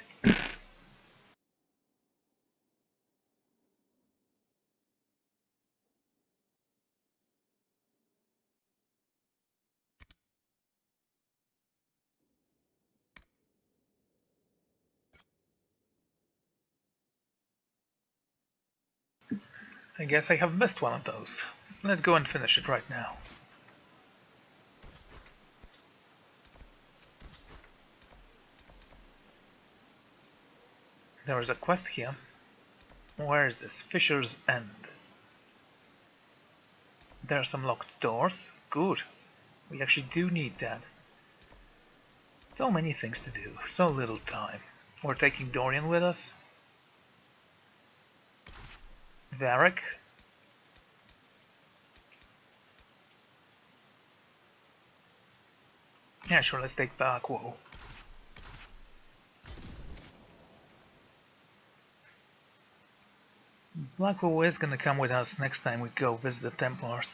I guess I have missed one of those. Let's go and finish it right now. There is a quest here. Where is this? Fisher's End. There are some locked doors. Good. We actually do need that. So many things to do. So little time. We're taking Dorian with us. Varric. Yeah, sure, let's take Blackwall. Blackwall is gonna come with us next time we go visit the Templars.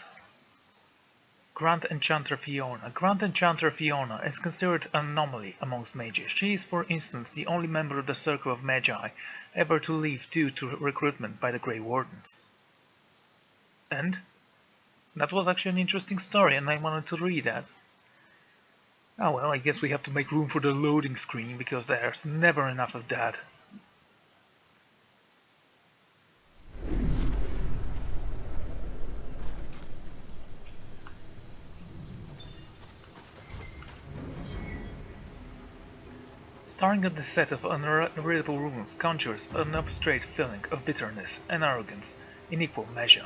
Grand Enchanter Fiona. Grand Enchanter Fiona is considered an anomaly amongst mages. She is, for instance, the only member of the Circle of Magi ever to leave due to recruitment by the Grey Wardens. And that was actually an interesting story, and I wanted to read that. Oh well, I guess we have to make room for the loading screen, because there's never enough of that. Staring at the set of unreadable runes conjures an obstrate feeling of bitterness and arrogance in equal measure.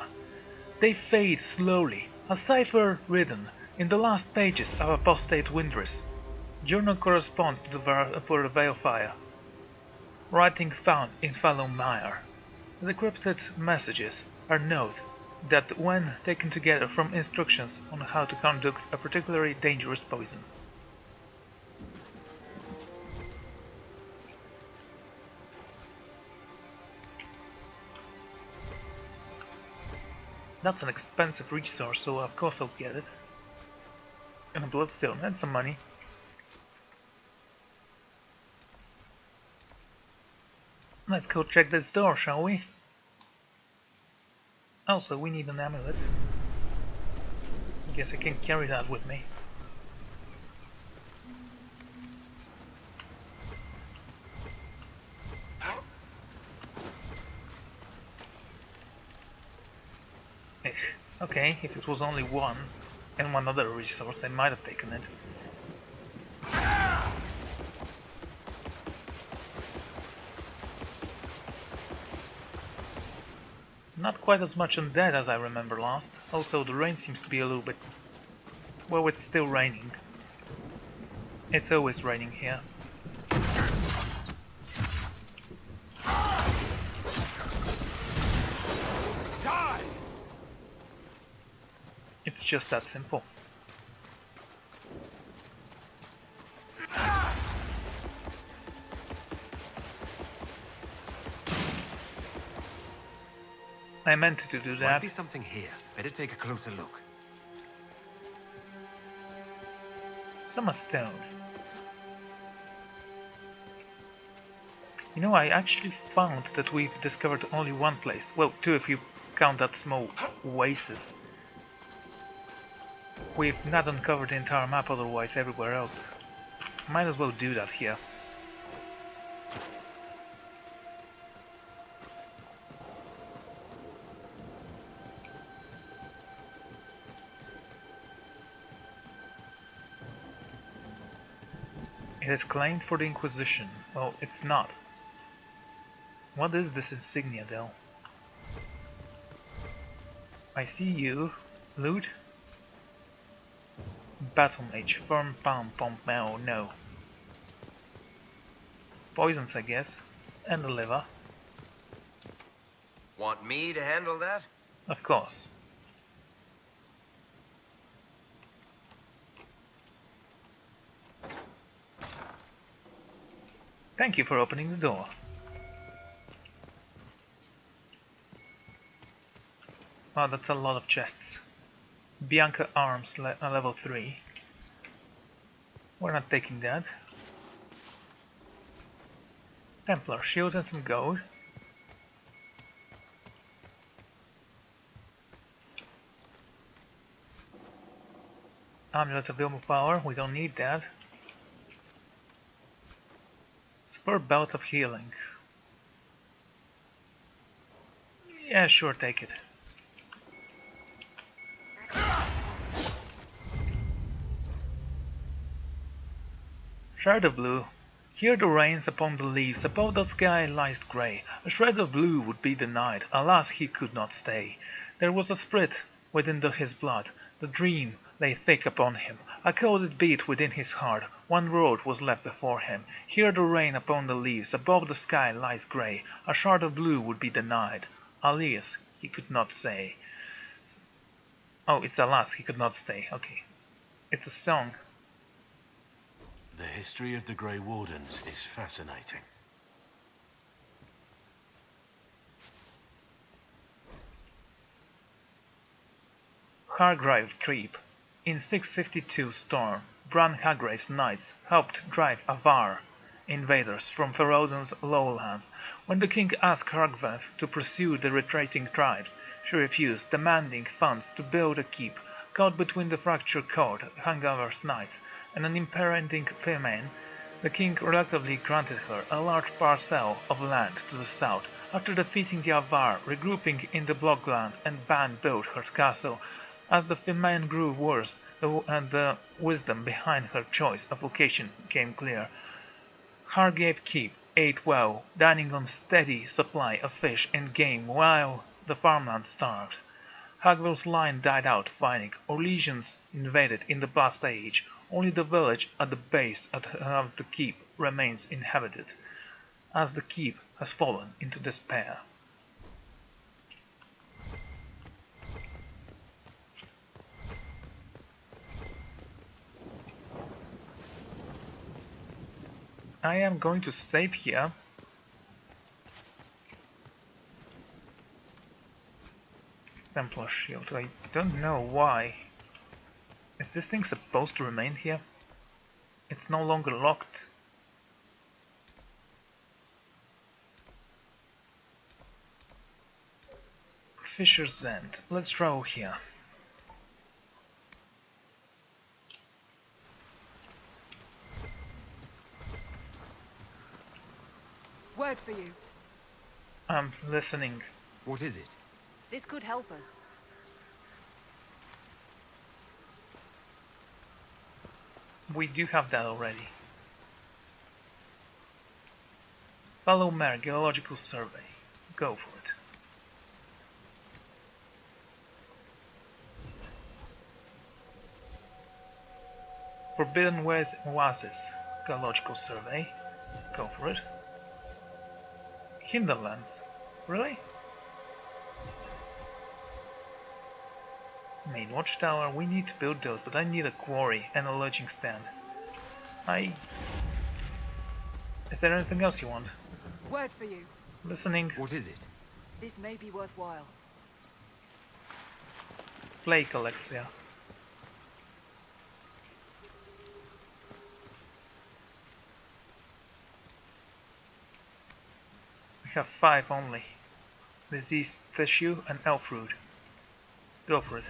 They fade slowly, a cipher written in the last pages of Apostate Windress. Journal corresponds to the Veilfire. Writing found in Fallow Mire. The decrypted messages are note that when taken together from instructions on how to conduct a particularly dangerous poison. That's an expensive resource, so of course I'll get it. And a bloodstone and some money. Let's go check this door, shall we? Also, we need an amulet. I guess I can carry that with me. Okay, if it was only one, and one other resource, I might have taken it. Not quite as much undead as I remember last. Also, the rain seems to be a little bit... Well, it's still raining. It's always raining here. It's just that simple. I meant to do that. Might be something here. Better take a closer look. Summer Stone. You know, I actually found that we've discovered only one place. Well, two if you count that small oasis. We've not uncovered the entire map otherwise everywhere else. Might as well do that here. It is claimed for the Inquisition. Well, it's not. What is this insignia, though? I see you. Loot? Battle Mage. Firm palm pump. No. Poisons, I guess. And the liver. Want me to handle that? Of course. Thank you for opening the door. Wow, that's a lot of chests. Bianca arms level 3. We're not taking that. Templar shield and some gold. Amulet of willpower, we don't need that. Spur belt of healing. Yeah, sure, take it. Shred of blue. Here the rains upon the leaves, above the sky lies grey. A shred of blue would be the night, alas he could not stay. There was a spirit within his blood, the dream lay thick upon him. A cold beat within his heart, one road was left before him. Here the rain upon the leaves, above the sky lies grey. A shred of blue would be the night, alas he could not say. Oh, it's alas he could not stay, okay. It's a song. The history of the Grey Wardens is fascinating. Hargrave Creep. In 652 Storm, Bran Hargrave's knights helped drive Avar invaders from Ferodon's lowlands. When the king asked Hargrave to pursue the retreating tribes, she refused, demanding funds to build a keep. Caught between the fractured court, Hargrave's knights, and an impending famine, the king reluctantly granted her a large parcel of land to the south. After defeating the Avar, regrouping in the Bloodland, and Ban built her castle. As the famine grew worse, and the wisdom behind her choice of location became clear, Hargrave Keep ate well, dining on steady supply of fish and game while the farmland starved. Hargrave's line died out fighting, or legions invaded in the past age. Only the village at the base of the keep remains inhabited, as the keep has fallen into despair. I am going to save here. Templar shield. I don't know why. Is this thing supposed to remain here? It's no longer locked. Fisher's End. Let's draw here. Word for you. I'm listening. What is it? This could help us. We do have that already. Follow Mare Geological Survey. Go for it. Forbidden Oasis. Geological Survey. Go for it. Hinterlands. Really? Main watchtower, we need to build those, but I need a quarry and a lodging stand. Is there anything else you want? Word for you. Listening. What is it? This may be worthwhile. Flake Alexia. We have 5 only. Disease tissue and elf root. Go for it.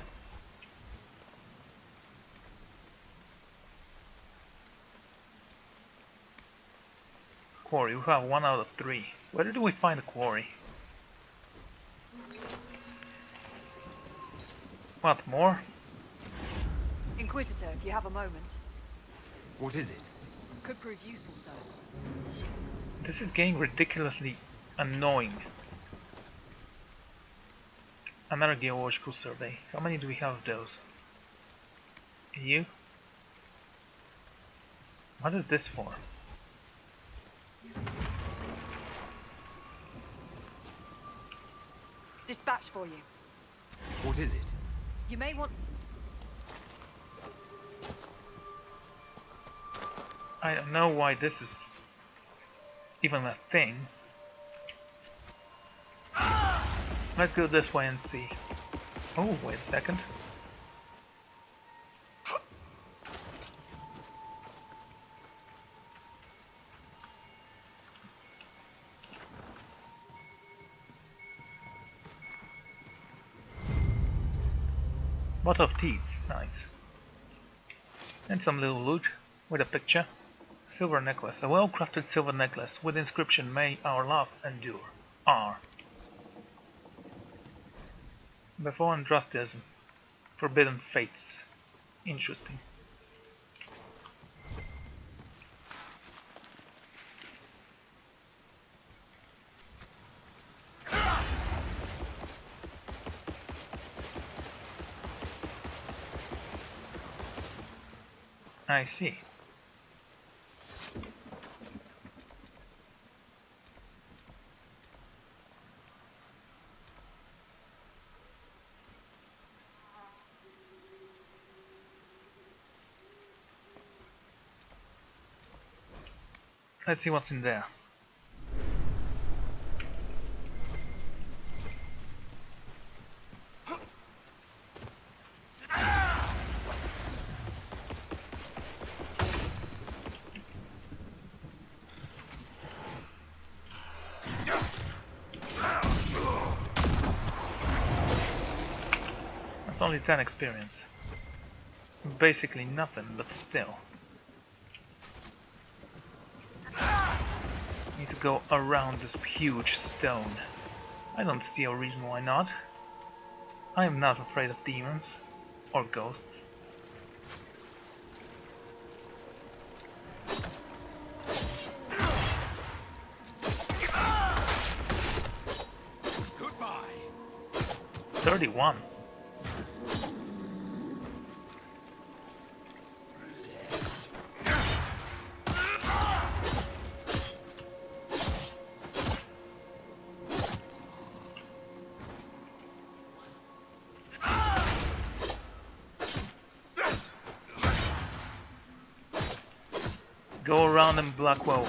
Quarry, we have 1 out of 3. Where did we find a quarry? What, more? Inquisitor, if you have a moment. What is it? Could prove useful, sir. This is getting ridiculously annoying. Another geological survey. How many do we have of those? You? What is this for? Dispatch for you. What is it? You may want... I don't know why this is even a thing. Let's go this way and see. Oh, wait a second. Bottle of teas, nice. And some little loot with a picture. Silver necklace, a well-crafted silver necklace with inscription "May our love endure." R. Before Andrastism. Forbidden fates. Interesting. I see. Let's see what's in there. That's only 10 experience. Basically nothing, but still. Need to go around this huge stone. I don't see a reason why not. I am not afraid of demons or ghosts. Goodbye. 31. Go around in Blackwell.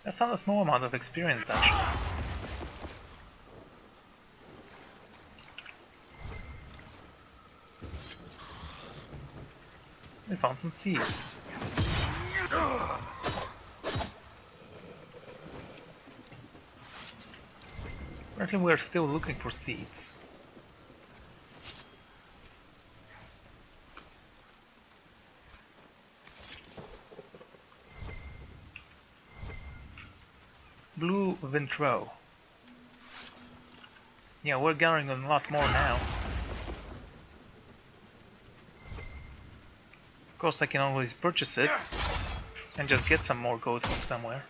That's not a small amount of experience, actually. We found some seeds. Apparently we're still looking for seeds. Blue Vintro. Yeah, we're gathering a lot more now. Of course I can always purchase it and just get some more gold from somewhere.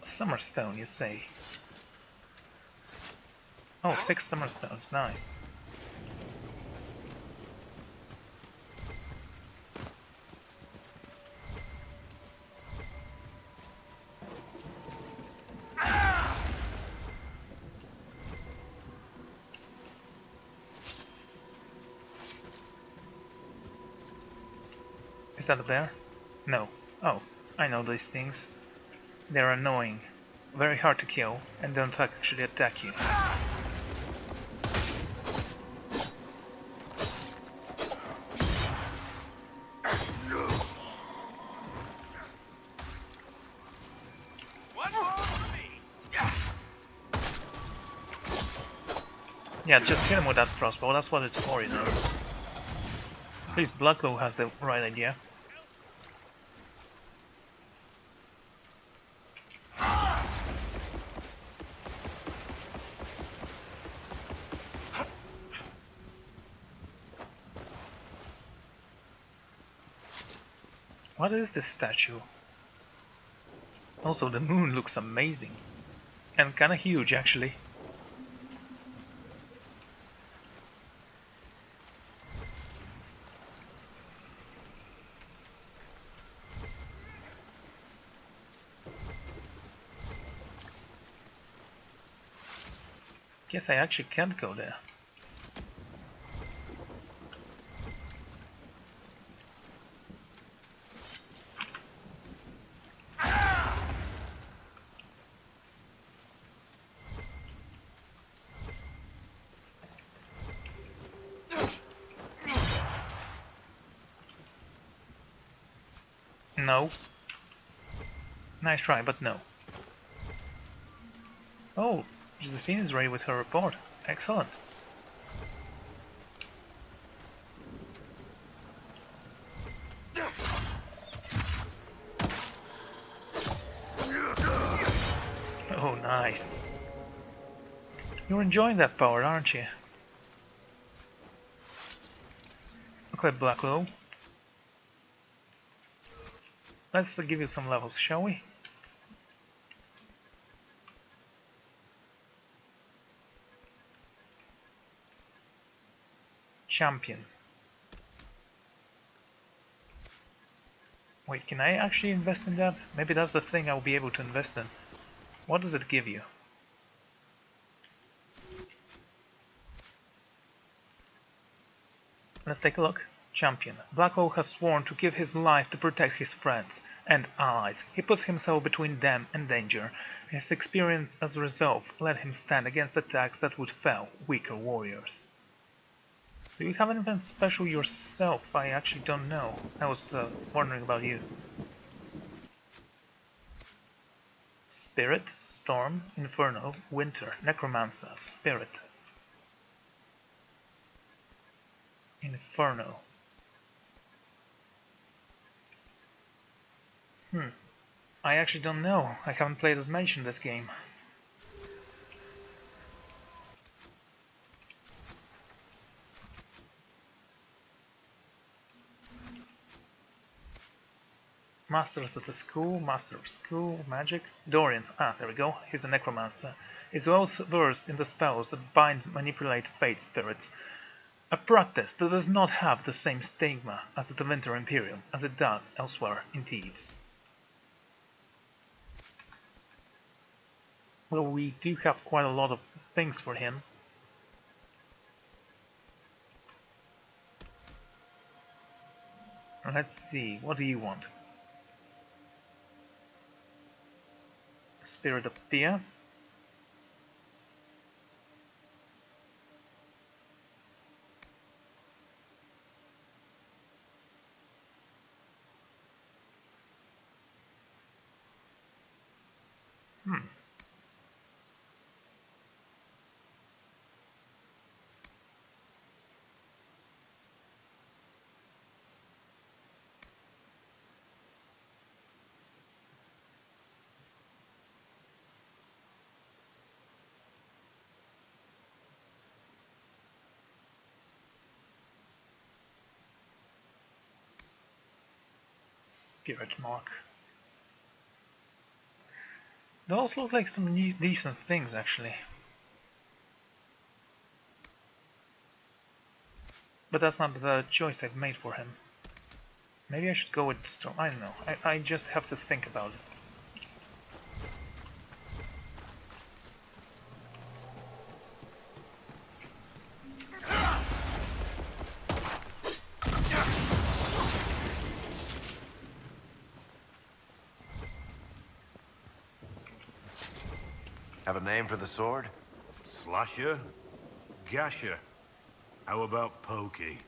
Summerstone, you say? Oh, 6 Summerstones, nice. Is that a bear? No. Oh, I know these things. They're annoying, very hard to kill, and don't actually attack you. Yeah, just hit him with that crossbow, that's what it's for, you know. At least Blacklow has the right idea. What is this statue? Also, the moon looks amazing. And kinda huge, actually. Guess I actually can't go there. No. Nice try, but no. Oh, Josephine is ready with her report. Excellent. Oh, nice. You're enjoying that power, aren't you? Okay, Blacklow. Let's give you some levels, shall we? Champion. Wait, can I actually invest in that? Maybe that's the thing I'll be able to invest in. What does it give you? Let's take a look. Champion. Blackwell has sworn to give his life to protect his friends and allies. He puts himself between them and danger. His experience as resolve let him stand against attacks that would fell weaker warriors. Do you have anything special yourself? I actually don't know. I was wondering about you. Spirit, Storm, Inferno, Winter, Necromancer, Spirit. Inferno. I actually don't know. I haven't played as mage in this game. Masters of the School, Master of School, Magic. Dorian, there we go. He's a necromancer. He's well versed in the spells that bind, manipulate fate spirits. A practice that does not have the same stigma as the Winter Imperium as it does elsewhere in Thebes. Well, we do have quite a lot of things for him. Let's see, what do you want? Spirit of Fear. Spirit Mark. Those look like some decent things, actually. But that's not the choice I've made for him. Maybe I should go with Storm. I don't know. I just have to think about it. Have a name for the sword? Slasher? Gasher? How about Pokey?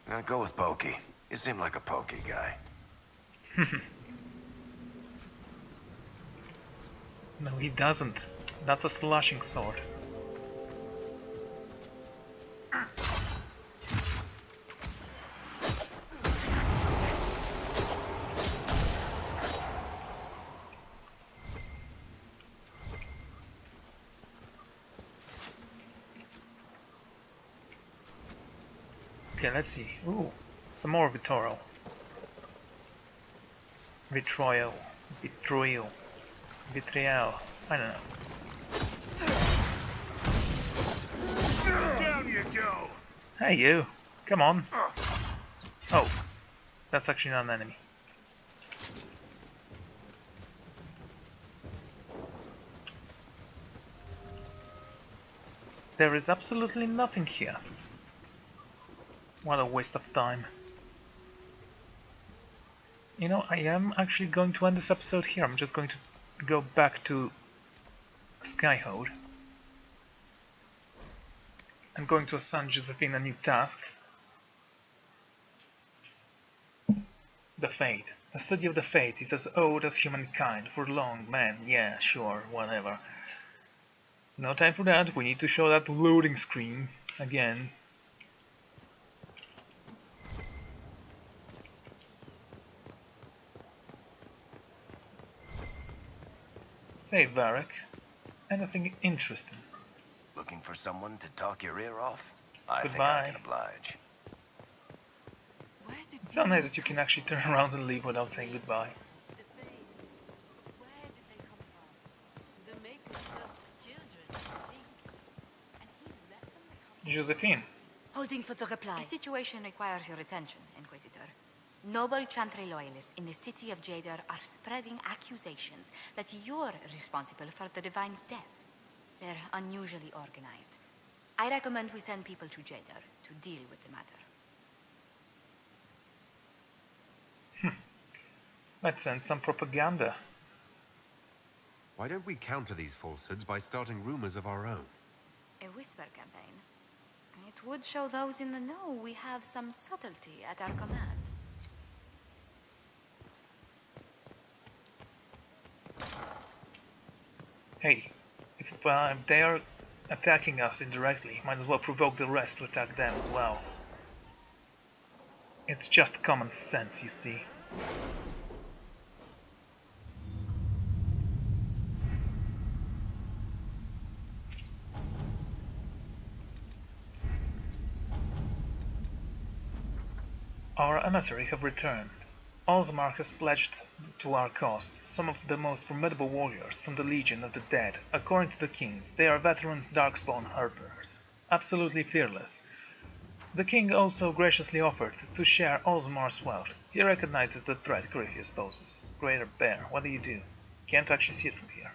I'll go with Pokey. You seem like a Pokey guy. No, he doesn't. That's a slashing sword. Okay, let's see. Ooh, some more Vitoro. Vitriol. Vitriol. Vitriol. I don't know. Down you go! Hey you! Come on! Oh, that's actually not an enemy. There is absolutely nothing here. What a waste of time. You know, I am actually going to end this episode here. I'm just going to go back to Skyhold. I'm going to assign Josephine a new task. The Fate. The study of the Fate is as old as humankind. For long, man. Yeah, sure, whatever. No time for that. We need to show that loading screen again. Say, Varric, anything interesting? Looking for someone to talk your ear off? I think I Goodbye. can oblige. It's so nice that you can actually turn around and leave without saying goodbye. Josephine. Holding for the reply. The situation requires your attention, Inquisitor. Noble Chantry loyalists in the city of Jadar are spreading accusations that you're responsible for the Divine's death. They're unusually organized. I recommend we send people to Jadar to deal with the matter. Let's send some propaganda. Why don't we counter these falsehoods by starting rumors of our own? A whisper campaign. It would show those in the know we have some subtlety at our command. Hey, if they are attacking us indirectly, might as well provoke the rest to attack them as well. It's just common sense, you see. Our emissary have returned. Osmar has pledged to our cause some of the most formidable warriors from the Legion of the Dead. According to the king, they are veterans Darkspawn harpers, absolutely fearless. The king also graciously offered to share Osmar's wealth. He recognizes the threat Grievous poses. Greater Bear, what do you do? Can't actually see it from here.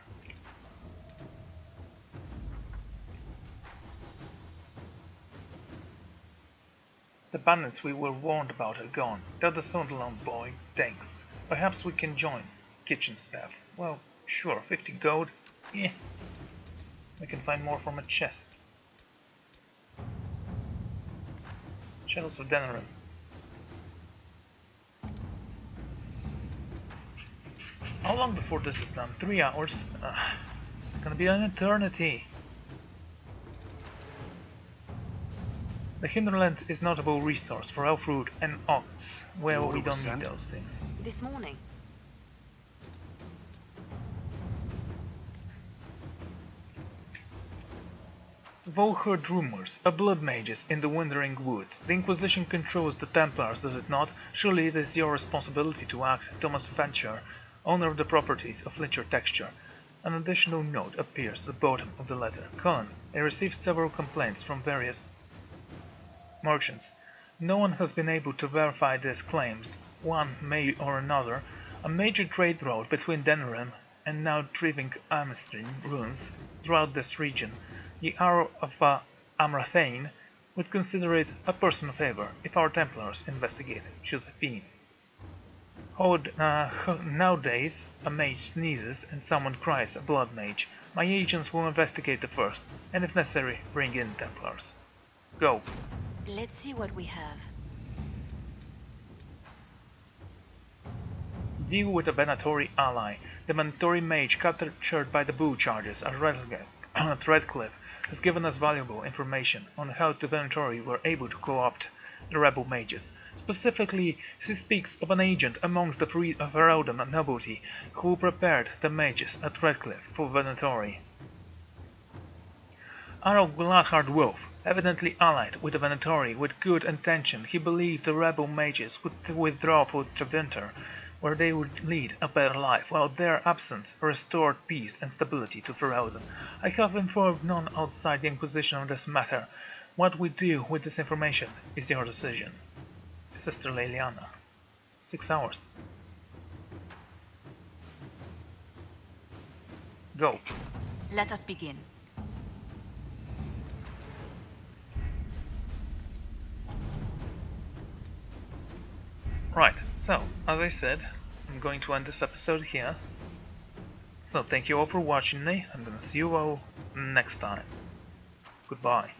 The bandits we were warned about are gone. They're the Sunderland boy, thanks. Perhaps we can join. Kitchen staff. Well, sure, 50 gold. Yeah. We can find more from a chest. Shadows of Denerim. How long before this is done? 3 hours? It's gonna be an eternity. The hinterlands is notable resource for elf-root and ox. Well, we don't need those things. This morning. We've all heard rumors of blood mages in the Wandering Woods. The Inquisition controls the Templars, does it not? Surely it is your responsibility to act. Thomas Fancher, owner of the properties of Licher Texture. An additional note appears at the bottom of the letter. Con, I received several complaints from various merchants. No one has been able to verify these claims. One may or another, a major trade route between Denerim and now thriving Amistrin runs throughout this region. The Arrow of Amrathane would consider it a personal favor if our Templars investigate Josephine. Nowadays, a mage sneezes and someone cries a blood mage. My agents will investigate the first, and if necessary, bring in Templars. Go. Let's see what we have. Deal with a Venatori ally. The Venatori mage captured by the Bull charges at Redcliffe has given us valuable information on how the Venatori were able to co-opt the rebel mages. Specifically, she speaks of an agent amongst the Ferelden nobility who prepared the mages at Redcliffe for Venatori. Arnold Gladhard Wolf, evidently allied with the Venatori with good intention, he believed the rebel mages would withdraw for Tevinter, where they would lead a better life, while their absence restored peace and stability to Ferelden. I have informed none outside the Inquisition on this matter. What we do with this information is your decision. Sister Leliana. 6 hours. Go. Let us begin. Right, so, as I said, I'm going to end this episode here. So thank you all for watching me, I'm gonna see you all next time. Goodbye.